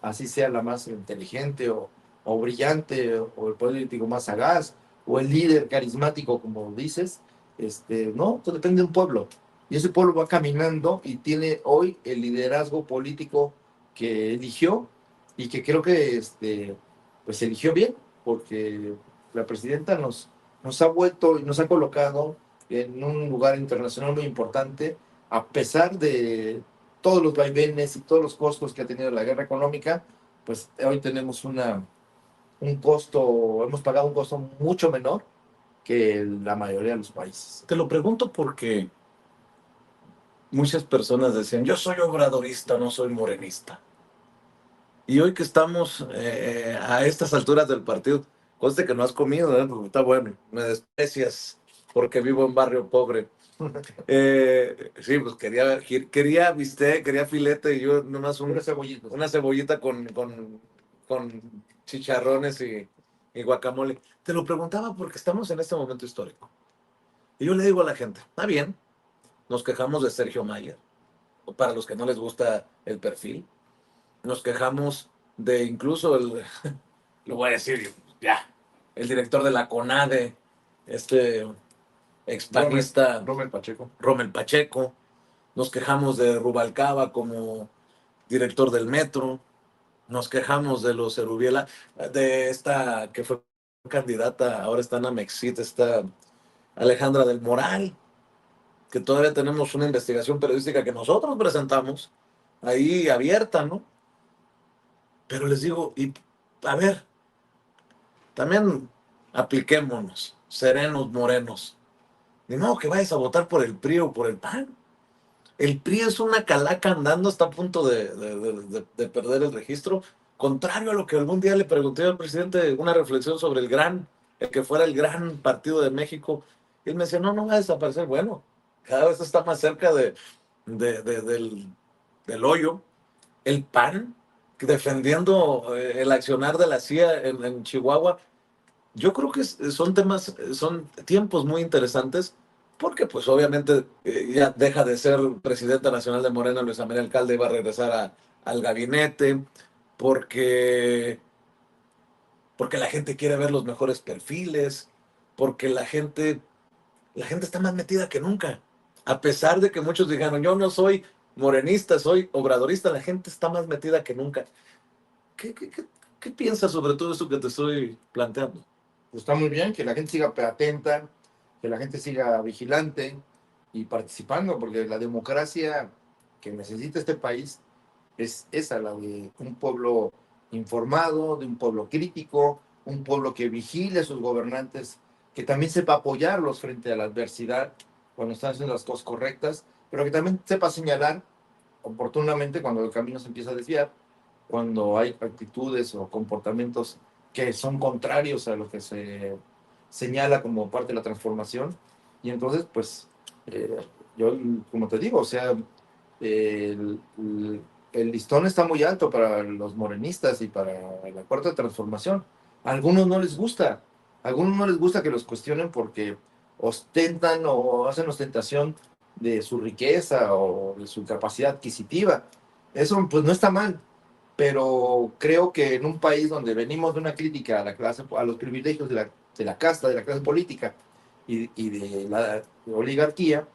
[SPEAKER 2] así sea la más inteligente o brillante o el político más sagaz o el líder carismático como dices, no, esto depende de un pueblo. Y ese pueblo va caminando y tiene hoy el liderazgo político que eligió y que creo que pues eligió bien, porque la presidenta nos ha vuelto y nos ha colocado en un lugar internacional muy importante, a pesar de todos los vaivenes y todos los costos que ha tenido la guerra económica, pues hoy tenemos un costo, hemos pagado un costo mucho menor que la mayoría de los países.
[SPEAKER 1] Te lo pregunto porque muchas personas decían, yo soy obradorista, no soy morenista. Y hoy que estamos a estas alturas del partido, conste que no has comido, ¿eh? Porque está bueno, me desprecias porque vivo en barrio pobre. Sí, pues quería bistec, quería filete y yo nomás
[SPEAKER 2] Unas cebollitas.
[SPEAKER 1] una cebollita con chicharrones y guacamole. Te lo preguntaba porque estamos en este momento histórico. Y yo le digo a la gente, está bien, nos quejamos de Sergio Mayer, o para los que no les gusta el perfil, nos quejamos de incluso lo voy a decir ya, el director de la CONADE, este expanista
[SPEAKER 2] Rommel Pacheco.
[SPEAKER 1] Rommel Pacheco, nos quejamos de Rubalcaba como director del metro, nos quejamos de los Erubiela, de esta que fue candidata, ahora está en Amexit, está Alejandra del Moral, que todavía tenemos una investigación periodística que nosotros presentamos ahí abierta, ¿no? Pero les digo, y a ver, también apliquémonos, serenos, morenos. Ni modo que vayas a votar por el PRI o por el PAN. El PRI es una calaca andando, está a punto de perder el registro. Contrario a lo que algún día le pregunté al presidente, una reflexión sobre el que fuera el gran partido de México. Y él me decía, no, no va a desaparecer. Bueno, cada vez está más cerca del hoyo. El PAN, defendiendo el accionar de la CIA en Chihuahua, yo creo que son temas, son tiempos muy interesantes, porque pues obviamente ya deja de ser presidenta nacional de Morena, Luisa María Alcalde, va a regresar al gabinete, porque, porque la gente quiere ver los mejores perfiles, porque la gente está más metida que nunca. A pesar de que muchos dijeron, yo no soy morenista, soy obradorista, la gente está más metida que nunca. ¿Qué piensas sobre todo esto que te estoy planteando?
[SPEAKER 2] Pues está muy bien que la gente siga atenta, que la gente siga vigilante y participando, porque la democracia que necesita este país es esa, la de un pueblo informado, de un pueblo crítico, un pueblo que vigile a sus gobernantes, que también sepa apoyarlos frente a la adversidad cuando están haciendo las cosas correctas, pero que también sepa señalar oportunamente cuando el camino se empieza a desviar, cuando hay actitudes o comportamientos que son contrarios a lo que se señala como parte de la transformación. Y entonces, pues, eh, yo, como te digo, o sea, el, el listón está muy alto para los morenistas y para la cuarta transformación. A algunos no les gusta, a algunos no les gusta que los cuestionen porque ostentan o hacen ostentación de su riqueza o de su capacidad adquisitiva. Eso pues no está mal, pero creo que en un país donde venimos de una crítica a la clase, a los privilegios de la casta, de la clase política y de la oligarquía,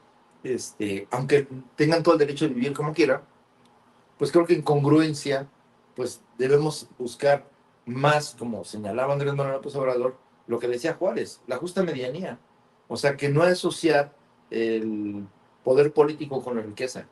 [SPEAKER 2] aunque tengan todo el derecho de vivir como quieran, pues creo que en congruencia, pues debemos buscar más, como señalaba Andrés Manuel López Obrador, lo que decía Juárez, la justa medianía. O sea, que no asociar el poder político con la riqueza,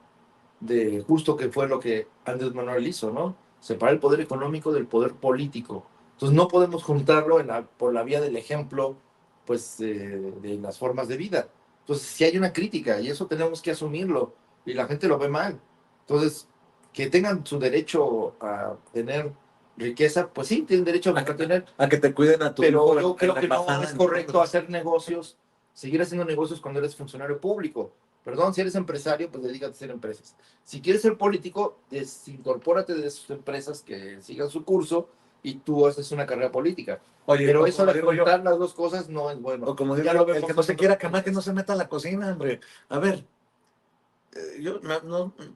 [SPEAKER 2] de justo que fue lo que Andrés Manuel hizo, ¿no? Separar el poder económico del poder político. Entonces no podemos juntarlo por la vía del ejemplo, pues, de las formas de vida. Entonces, si hay una crítica y eso tenemos que asumirlo y la gente lo ve mal. Entonces, que tengan su derecho a tener riqueza, pues sí, tienen derecho a tener,
[SPEAKER 1] A que te cuiden a tu
[SPEAKER 2] pero
[SPEAKER 1] hijo
[SPEAKER 2] yo
[SPEAKER 1] en
[SPEAKER 2] creo
[SPEAKER 1] la
[SPEAKER 2] que no
[SPEAKER 1] embajada
[SPEAKER 2] es
[SPEAKER 1] en
[SPEAKER 2] correcto
[SPEAKER 1] Londres.
[SPEAKER 2] hacer negocios, seguir haciendo negocios cuando eres funcionario público. Perdón, si eres empresario, pues dedícate a hacer empresas. Si quieres ser político, desincorpórate de sus empresas que sigan su curso y tú haces una carrera política.
[SPEAKER 1] Oye,
[SPEAKER 2] Pero
[SPEAKER 1] o
[SPEAKER 2] eso
[SPEAKER 1] como
[SPEAKER 2] de
[SPEAKER 1] digo yo,
[SPEAKER 2] juntar las dos cosas no es bueno.
[SPEAKER 1] o como digo
[SPEAKER 2] Ya
[SPEAKER 1] yo,
[SPEAKER 2] lo
[SPEAKER 1] el que
[SPEAKER 2] vemos
[SPEAKER 1] no
[SPEAKER 2] en
[SPEAKER 1] se
[SPEAKER 2] otros
[SPEAKER 1] quiera quemar, que no
[SPEAKER 2] países.
[SPEAKER 1] se meta a la cocina, hombre. A ver,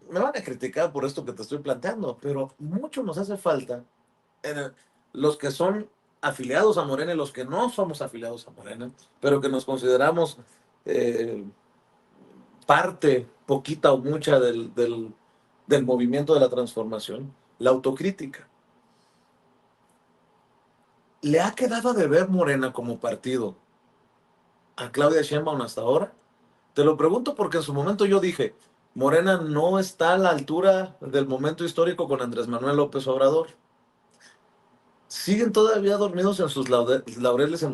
[SPEAKER 1] me van a criticar por esto que te estoy planteando, pero mucho nos hace falta los que son afiliados a Morena y los que no somos afiliados a Morena, pero que nos consideramos eh, parte, poquita o mucha, del movimiento de la transformación, la autocrítica. ¿Le ha quedado de ver Morena como partido a Claudia Sheinbaum hasta ahora? Te lo pregunto porque en su momento yo dije, Morena no está a la altura del momento histórico con Andrés Manuel López Obrador. Siguen todavía dormidos en sus laureles en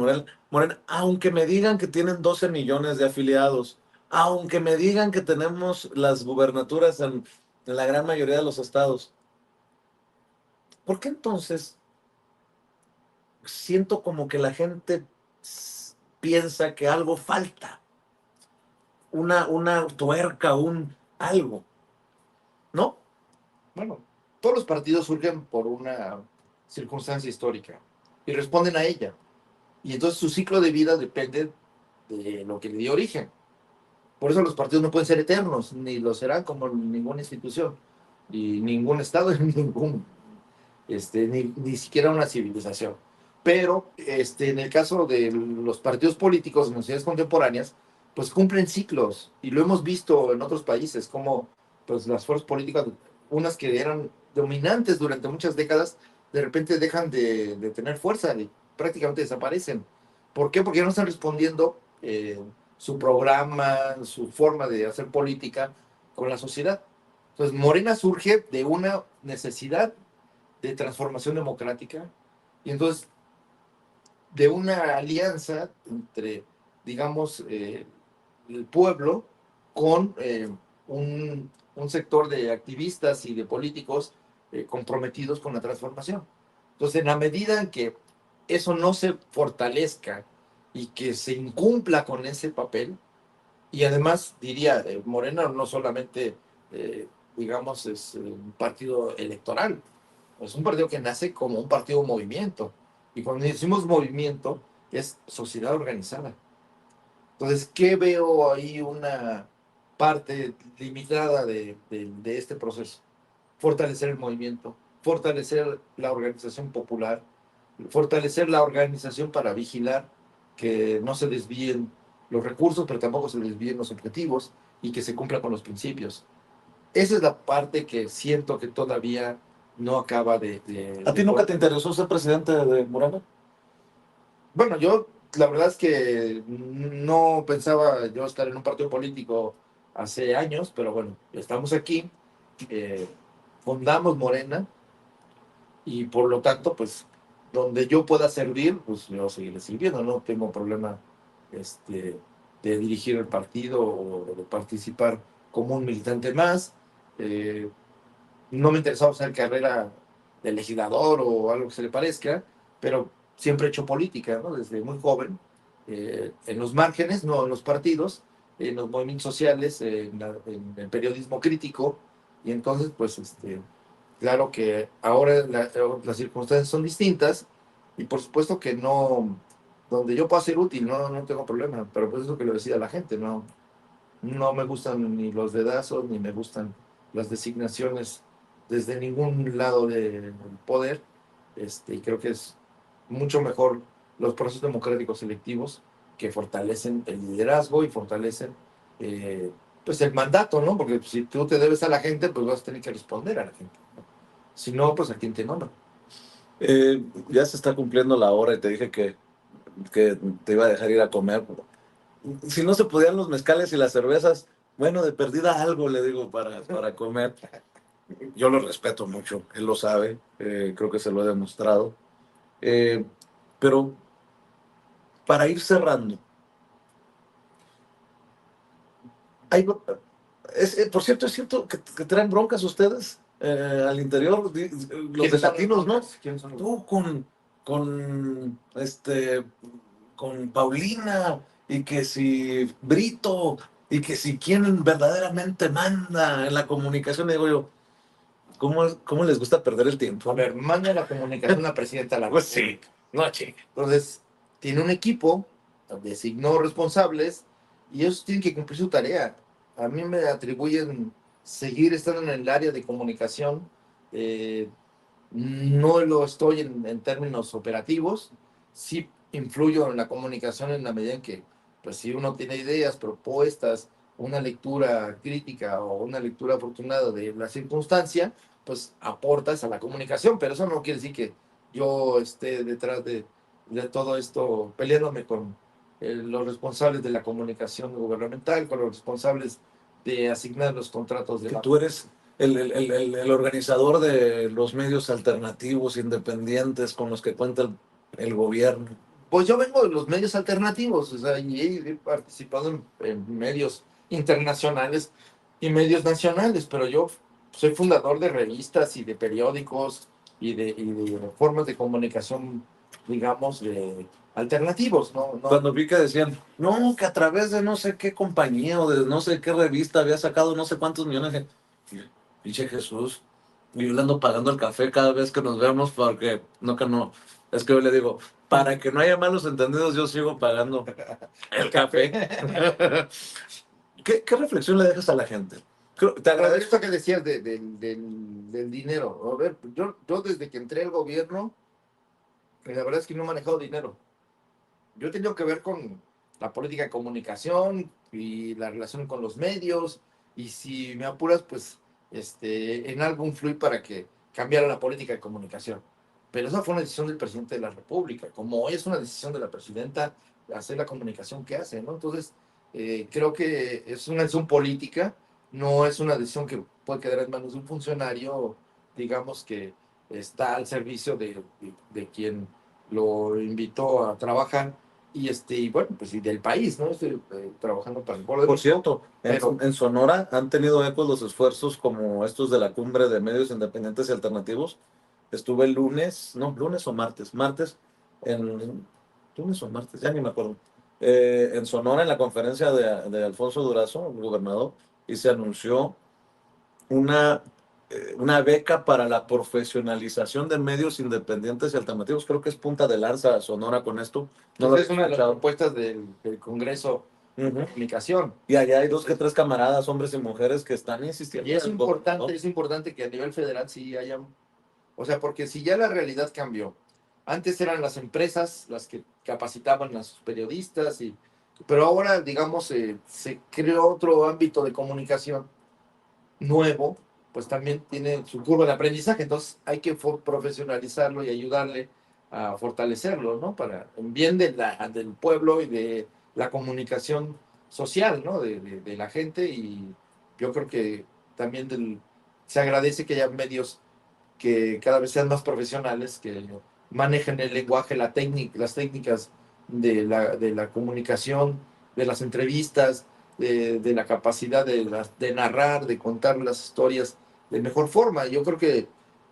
[SPEAKER 1] Morena, aunque me digan que tienen 12 millones de afiliados, aunque me digan que tenemos las gubernaturas en la gran mayoría de los estados. ¿por qué entonces siento como que la gente piensa que algo falta? Una tuerca, un algo, ¿no?
[SPEAKER 2] Bueno, todos los partidos surgen por una circunstancia histórica y responden a ella. Y entonces su ciclo de vida depende de lo que le dio origen. Por eso los partidos no pueden ser eternos, ni lo serán como ninguna institución, y ningún Estado, ni siquiera una civilización. Pero en el caso de los partidos políticos en las sociedades contemporáneas, pues cumplen ciclos, y lo hemos visto en otros países, como pues, las fuerzas políticas, unas que eran dominantes durante muchas décadas, de repente dejan de tener fuerza y prácticamente desaparecen. ¿Por qué? Porque ya no están respondiendo su programa, su forma de hacer política con la sociedad. Entonces, Morena surge de una necesidad de transformación democrática y entonces de una alianza entre, digamos, el pueblo con un sector de activistas y de políticos comprometidos con la transformación. Entonces, en la medida en que eso no se fortalezca y que se incumpla con ese papel, y además diría, Morena no solamente, digamos, es un partido electoral, es un partido que nace como un partido movimiento. Y cuando decimos movimiento, es sociedad organizada. Entonces, ¿qué veo ahí una parte limitada de este proceso? Fortalecer el movimiento, fortalecer la organización popular, fortalecer la organización para vigilar que no se desvíen los recursos, pero tampoco se desvíen los objetivos y que se cumpla con los principios. Esa es la parte que siento que todavía no acaba
[SPEAKER 1] ¿A ti nunca te interesó ser presidente de Morena?
[SPEAKER 2] Bueno, yo la verdad es que no pensaba yo estar en un partido político hace años, pero bueno, estamos aquí, eh, fundamos Morena y por lo tanto, pues, donde yo pueda servir, pues yo seguiré sirviendo, no tengo problema de dirigir el partido o de participar como un militante más. Eh, no me interesaba hacer carrera de legislador o algo que se le parezca, pero siempre he hecho política, ¿no? Desde muy joven, en los márgenes, no en los partidos, en los movimientos sociales, en el periodismo crítico, y entonces, pues, claro que ahora las circunstancias son distintas, y por supuesto que no, donde yo pueda ser útil, no tengo problema, pero pues es lo que le decía a la gente, no me gustan ni los dedazos, ni me gustan las designaciones desde ningún lado del poder. Y creo que es mucho mejor los procesos democráticos selectivos que fortalecen el liderazgo y fortalecen pues el mandato, ¿no? Porque si tú te debes a la gente, pues vas a tener que responder a la gente. Si no, pues a quién te nombra.
[SPEAKER 1] Ya se está cumpliendo la hora y te dije que te iba a dejar ir a comer. Si no se podían los mezcales y las cervezas, bueno, de perdida algo le digo para comer. Yo lo respeto mucho, él lo sabe, creo que se lo he demostrado. Eh, pero para ir cerrando, hay, por cierto, es cierto que traen broncas ustedes al interior, los de latinos, ¿no?
[SPEAKER 2] ¿Quiénes son los?
[SPEAKER 1] Tú con Paulina, y que si Brito, y que si quién verdaderamente manda en la comunicación, digo yo, ¿cómo les gusta perder el tiempo?
[SPEAKER 2] A ver, manda la comunicación a la presidenta de la
[SPEAKER 1] Pues sí,
[SPEAKER 2] República.
[SPEAKER 1] no, chica.
[SPEAKER 2] Entonces, tiene un equipo, designó responsables y ellos tienen que cumplir su tarea. A mí me atribuyen seguir estando en el área de comunicación. eh, no lo estoy en términos operativos. Sí influyo en la comunicación en la medida en que, pues, si uno tiene ideas, propuestas, una lectura crítica o una lectura afortunada de la circunstancia, pues aportas a la comunicación, pero eso no quiere decir que yo esté detrás de todo esto peleándome con los responsables de la comunicación gubernamental, con los responsables de asignar los contratos de
[SPEAKER 1] Que
[SPEAKER 2] la...
[SPEAKER 1] tú eres el organizador de los medios alternativos, independientes, con los que cuenta el gobierno.
[SPEAKER 2] Pues yo vengo de los medios alternativos, o sea, y he participado en medios internacionales y medios nacionales, pero yo soy fundador de revistas y de periódicos y de formas de comunicación, digamos, de alternativos, ¿no?
[SPEAKER 1] Cuando vi que decían, no, que a través de no sé qué compañía o de no sé qué revista había sacado no sé cuántos millones de... Pinche Jesús, y yo le ando pagando el café cada vez que nos vemos porque, no que no, es que yo le digo, para que no haya malos entendidos, yo sigo pagando el café. ¿Qué reflexión le dejas a la gente? Te agradezco.
[SPEAKER 2] Esto que decías del dinero. A ver, yo desde que entré al gobierno, la verdad es que no he manejado dinero. Yo he tenido que ver con la política de comunicación y la relación con los medios, y si me apuras, pues en algo influí para que cambiara la política de comunicación. Pero esa fue una decisión del presidente de la República, como hoy es una decisión de la presidenta hacer la comunicación que hace, ¿no? Entonces, creo que es una decisión política, no es una decisión que puede quedar en manos de un funcionario, digamos, que está al servicio de quien lo invitó a trabajar y bueno, pues y del país, ¿no? Estoy trabajando para el pueblo de
[SPEAKER 1] Por
[SPEAKER 2] México,
[SPEAKER 1] cierto,
[SPEAKER 2] pero
[SPEAKER 1] en Sonora han tenido eco los esfuerzos como estos de la cumbre de medios independientes y alternativos. Estuve el lunes, no, lunes o martes, en lunes o martes, ya ni me acuerdo, en Sonora, en la conferencia de Alfonso Durazo, el gobernador, y se anunció una, una beca para la profesionalización de medios independientes y alternativos. Creo que es punta de lanza Sonora con esto. No lo
[SPEAKER 2] pues
[SPEAKER 1] he
[SPEAKER 2] es una de las
[SPEAKER 1] escuchado.
[SPEAKER 2] propuestas del Congreso de
[SPEAKER 1] Ujú.
[SPEAKER 2] Comunicación.
[SPEAKER 1] Y allá hay dos que tres camaradas, hombres y mujeres, que están insistiendo
[SPEAKER 2] Y
[SPEAKER 1] en el gobierno.
[SPEAKER 2] es importante que a nivel federal sí haya, o sea, porque si ya la realidad cambió, antes eran las empresas las que capacitaban a sus periodistas, pero ahora, digamos, se creó otro ámbito de comunicación nuevo, pues también tiene su curva de aprendizaje, entonces hay que profesionalizarlo y ayudarle a fortalecerlo, ¿no? Para en bien del pueblo y de la comunicación social, ¿no? De la gente, y yo creo que también se agradece que haya medios que cada vez sean más profesionales, que manejen el lenguaje, las técnicas de la comunicación, de las entrevistas, de la capacidad de narrar, de contar las historias de mejor forma. Yo creo que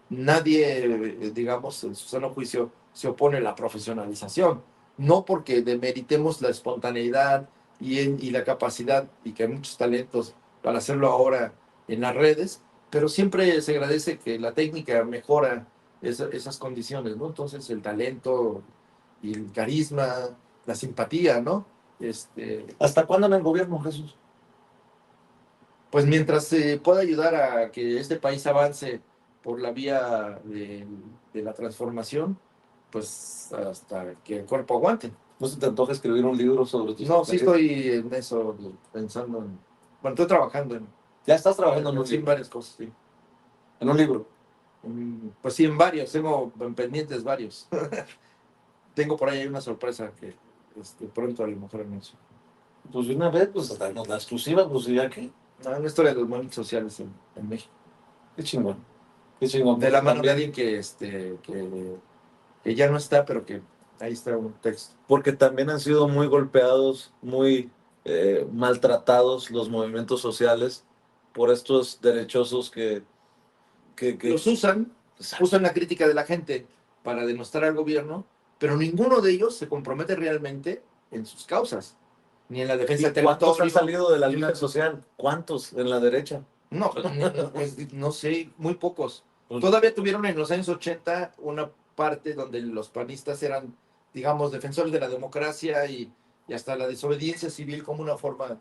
[SPEAKER 2] nadie, digamos, en su sano juicio, se opone a la profesionalización. No porque demeritemos la espontaneidad y la capacidad, y que hay muchos talentos para hacerlo ahora en las redes, pero siempre se agradece que la técnica mejora esas condiciones, ¿no? Entonces el talento y el carisma, la simpatía, ¿no?
[SPEAKER 1] ¿Hasta cuándo en el gobierno, Jesús?
[SPEAKER 2] Pues mientras se pueda ayudar a que este país avance por la vía de la transformación, pues hasta que el cuerpo aguante.
[SPEAKER 1] ¿No se te antoja escribir un libro sobre tus
[SPEAKER 2] No, sí
[SPEAKER 1] experiencias?
[SPEAKER 2] estoy en eso, pensando bueno, estoy trabajando
[SPEAKER 1] Ya estás trabajando en un
[SPEAKER 2] sí, en
[SPEAKER 1] libro.
[SPEAKER 2] varias cosas, sí.
[SPEAKER 1] En un libro.
[SPEAKER 2] Pues sí, en varios, tengo pendientes varios. Tengo por ahí una sorpresa que pronto a lo mejor anuncio.
[SPEAKER 1] Pues de una vez, pues hasta nos la exclusiva, pues ya que.
[SPEAKER 2] Una historia de los movimientos sociales en México.
[SPEAKER 1] Qué chingón. Qué chingón.
[SPEAKER 2] De
[SPEAKER 1] Porque
[SPEAKER 2] la mano de alguien
[SPEAKER 1] también,
[SPEAKER 2] que ya no está, pero que ahí está un texto.
[SPEAKER 1] porque también han sido muy golpeados, muy maltratados los movimientos sociales por estos derechosos que
[SPEAKER 2] Los usan la crítica de la gente para denostar al gobierno, pero ninguno de ellos se compromete realmente en sus causas, ni en la defensa
[SPEAKER 1] ¿Y
[SPEAKER 2] del
[SPEAKER 1] cuántos han
[SPEAKER 2] territorio,
[SPEAKER 1] salido de la
[SPEAKER 2] ni en
[SPEAKER 1] lucha social? ¿Cuántos en la derecha?
[SPEAKER 2] No, pues, no sé, muy pocos.
[SPEAKER 1] Pues,
[SPEAKER 2] Todavía tuvieron en los años 80 una parte donde los panistas eran, digamos, defensores de la democracia y hasta la desobediencia civil como una forma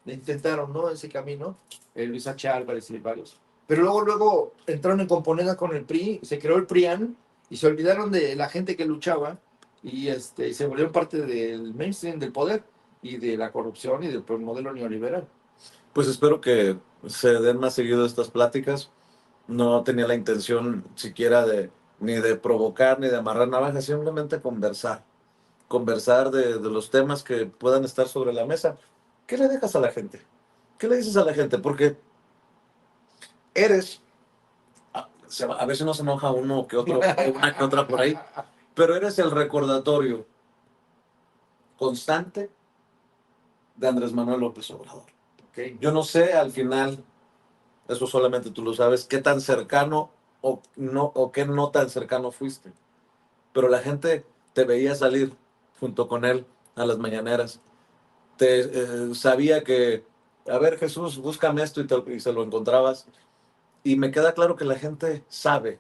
[SPEAKER 2] de intentaron, ¿no? Ese camino, Luis H. Álvarez y varios. Pero luego entraron en componenda con el PRI, se creó el PRIAN y se olvidaron de la gente que luchaba y se volvieron parte del mainstream, del poder y de la corrupción y del modelo neoliberal.
[SPEAKER 1] pues espero que se den más seguido estas pláticas. No tenía la intención siquiera de ni de provocar ni de amarrar navajas, simplemente conversar. Conversar de los temas que puedan estar sobre la mesa. ¿Qué le dejas a la gente? ¿Qué le dices a la gente? Porque eres, a veces no se enoja uno que otro, una que otra por ahí, pero eres el recordatorio constante de Andrés Manuel López Obrador.
[SPEAKER 2] Okay.
[SPEAKER 1] Yo no sé al final, eso solamente tú lo sabes, qué tan cercano o qué no tan cercano fuiste. Pero la gente te veía salir junto con él a las mañaneras. Sabía que, a ver, Jesús, búscame esto y se lo encontrabas. Y me queda claro que la gente sabe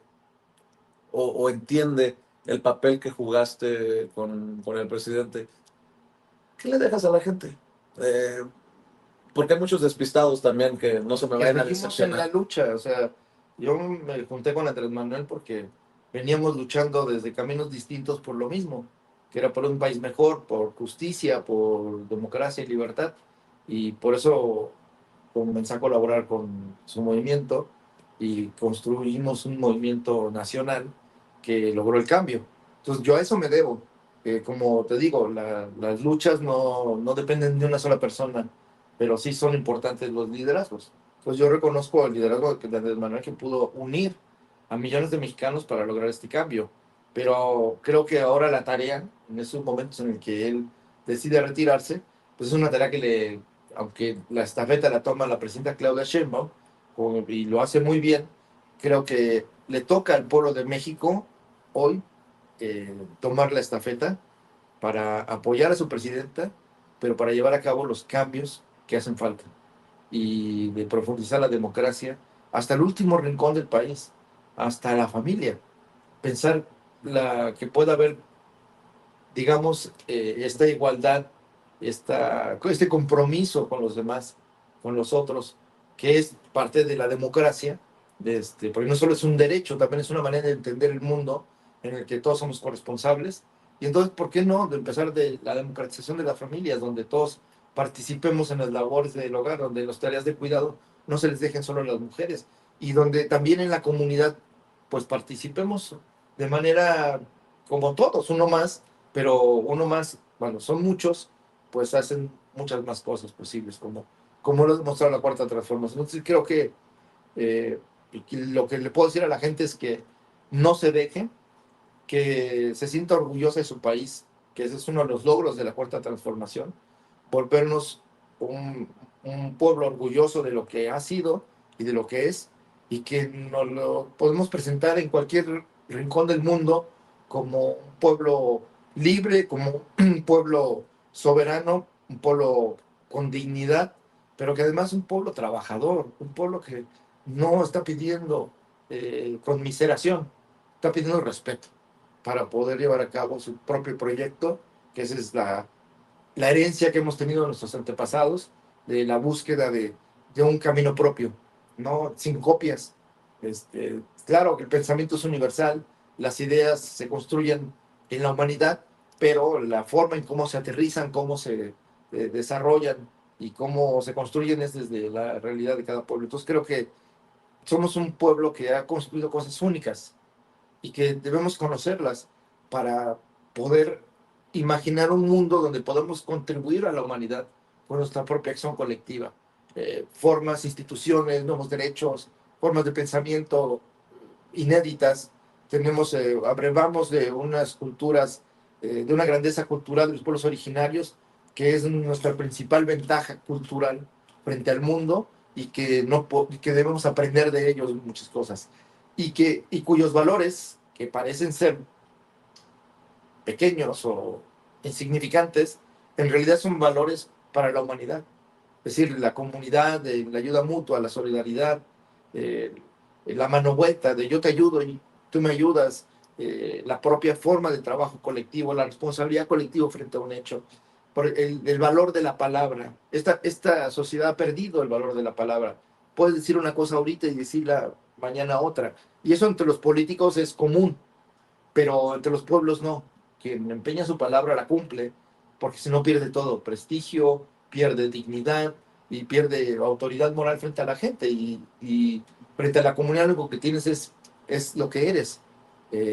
[SPEAKER 1] o entiende el papel que jugaste con el presidente. ¿Qué le dejas a la gente? Eh, Porque hay muchos despistados también que no se me
[SPEAKER 2] Que
[SPEAKER 1] vayan a
[SPEAKER 2] seguimos en la
[SPEAKER 1] decepcionar.
[SPEAKER 2] lucha, o sea, yo me junté con Andrés Manuel porque veníamos luchando desde caminos distintos por lo mismo, que era por un país mejor, por justicia, por democracia y libertad, y por eso comencé a colaborar con su movimiento y construimos un movimiento nacional que logró el cambio. Entonces yo a eso me debo. Como te digo, las luchas no dependen de una sola persona, pero sí son importantes los liderazgos. Entonces yo reconozco el liderazgo de Andrés Manuel, que pudo unir a millones de mexicanos para lograr este cambio. Pero creo que ahora la tarea, en esos momentos en el que él decide retirarse, pues es una tarea que aunque la estafeta la toma la presidenta Claudia Sheinbaum, y lo hace muy bien, creo que le toca al pueblo de México hoy tomar la estafeta para apoyar a su presidenta, pero para llevar a cabo los cambios que hacen falta y de profundizar la democracia hasta el último rincón del país, hasta la familia. Pensar que pueda haber, digamos, esta igualdad, este compromiso con los demás, con los otros, que es parte de la democracia, porque no solo es un derecho, también es una manera de entender el mundo en el que todos somos corresponsables. Y entonces, ¿por qué no de empezar de la democratización de las familias, donde todos participemos en las labores del hogar, donde las tareas de cuidado no se les dejen solo a las mujeres, y donde también en la comunidad, pues participemos de manera como todos, uno más, pero uno más, bueno, son muchos, pues hacen muchas más cosas posibles, como lo ha demostrado la cuarta transformación. Entonces creo eh, que lo que le puedo decir a la gente es que no se deje, que se sienta orgullosa de su país, que ese es uno de los logros de la cuarta transformación, volvernos un pueblo orgulloso de lo que ha sido y de lo que es, y que nos lo podemos presentar en cualquier rincón del mundo como un pueblo libre, como un pueblo soberano, un pueblo con dignidad, pero que además es un pueblo trabajador, un pueblo que no está pidiendo conmiseración, está pidiendo respeto para poder llevar a cabo su propio proyecto, que esa es la herencia que hemos tenido de nuestros antepasados, de la búsqueda de un camino propio, no sin copias. Claro que el pensamiento es universal, las ideas se construyen en la humanidad, pero la forma en cómo se aterrizan, cómo se desarrollan y cómo se construyen es desde la realidad de cada pueblo. Entonces creo que somos un pueblo que ha construido cosas únicas y que debemos conocerlas para poder imaginar un mundo donde podamos contribuir a la humanidad con nuestra propia acción colectiva. Formas, instituciones, nuevos derechos, formas de pensamiento inéditas. Abrevamos de unas culturas, de una grandeza cultural de los pueblos originarios, que es nuestra principal ventaja cultural frente al mundo y que debemos aprender de ellos muchas cosas y cuyos valores, que parecen ser pequeños o insignificantes, en realidad son valores para la humanidad. Es decir, la comunidad, la ayuda mutua, la solidaridad, eh, la mano vuelta de yo te ayudo y tú me ayudas, la propia forma de trabajo colectivo, la responsabilidad colectiva frente a un hecho, por el valor de la palabra. Esta sociedad ha perdido el valor de la palabra. Puedes decir una cosa ahorita y decirla mañana otra. Y eso entre los políticos es común, pero entre los pueblos no. Quien empeña su palabra la cumple, porque si no pierde todo, prestigio, pierde dignidad y pierde autoridad moral frente a la gente y frente a la comunidad lo único que tienes es lo que eres,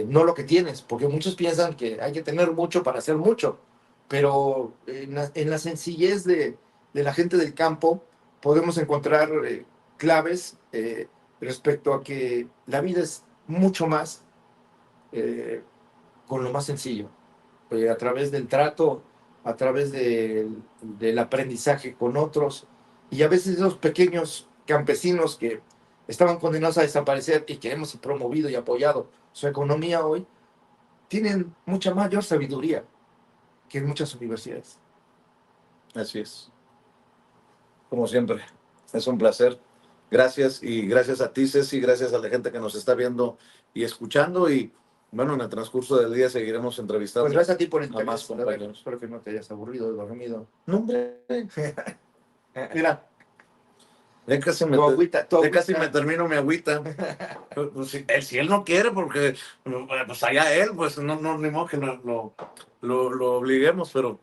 [SPEAKER 2] no lo que tienes, porque muchos piensan que hay que tener mucho para hacer mucho, pero en la sencillez de la gente del campo podemos encontrar claves respecto a que la vida es mucho más eh, con lo más sencillo, a través del trato, a través del aprendizaje con otros y a veces esos pequeños campesinos que estaban condenados a desaparecer y que hemos promovido y apoyado su economía hoy, tienen mucha mayor sabiduría que en muchas universidades.
[SPEAKER 1] Así es. Como siempre, es un placer. Gracias y gracias a ti, Ceci, gracias a la gente que nos está viendo y escuchando. Y bueno, en el transcurso del día seguiremos entrevistando
[SPEAKER 2] Pues gracias a ti por el
[SPEAKER 1] a más
[SPEAKER 2] interés. A ver,
[SPEAKER 1] compañeros.
[SPEAKER 2] espero que no te hayas aburrido, dormido.
[SPEAKER 1] No, hombre,
[SPEAKER 2] Mira,
[SPEAKER 1] ya casi
[SPEAKER 2] tu agüita, tu
[SPEAKER 1] ya casi me
[SPEAKER 2] agüita.
[SPEAKER 1] termino mi agüita. Pues, si él no quiere, porque pues allá él, pues no, ni modo que lo obliguemos, pero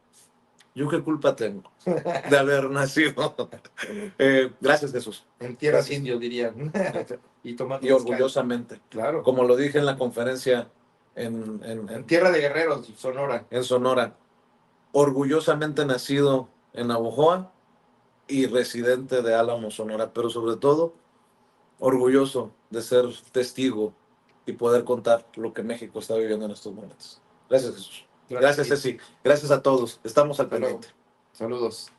[SPEAKER 1] yo qué culpa tengo de haber nacido. Gracias, Jesús.
[SPEAKER 2] En tierras
[SPEAKER 1] Gracias.
[SPEAKER 2] indios dirían. Y tomando
[SPEAKER 1] Y
[SPEAKER 2] mezcal.
[SPEAKER 1] orgullosamente,
[SPEAKER 2] Claro.
[SPEAKER 1] como lo dije en la conferencia
[SPEAKER 2] En tierra de guerreros, Sonora.
[SPEAKER 1] en Sonora, orgullosamente nacido en Navojoa y residente de Álamo, Sonora, pero sobre todo orgulloso de ser testigo y poder contar lo que México está viviendo en estos momentos. Gracias, Jesús. Gracias, Ceci. Gracias a todos. Estamos al
[SPEAKER 2] Hasta luego.
[SPEAKER 1] pendiente.
[SPEAKER 2] Saludos.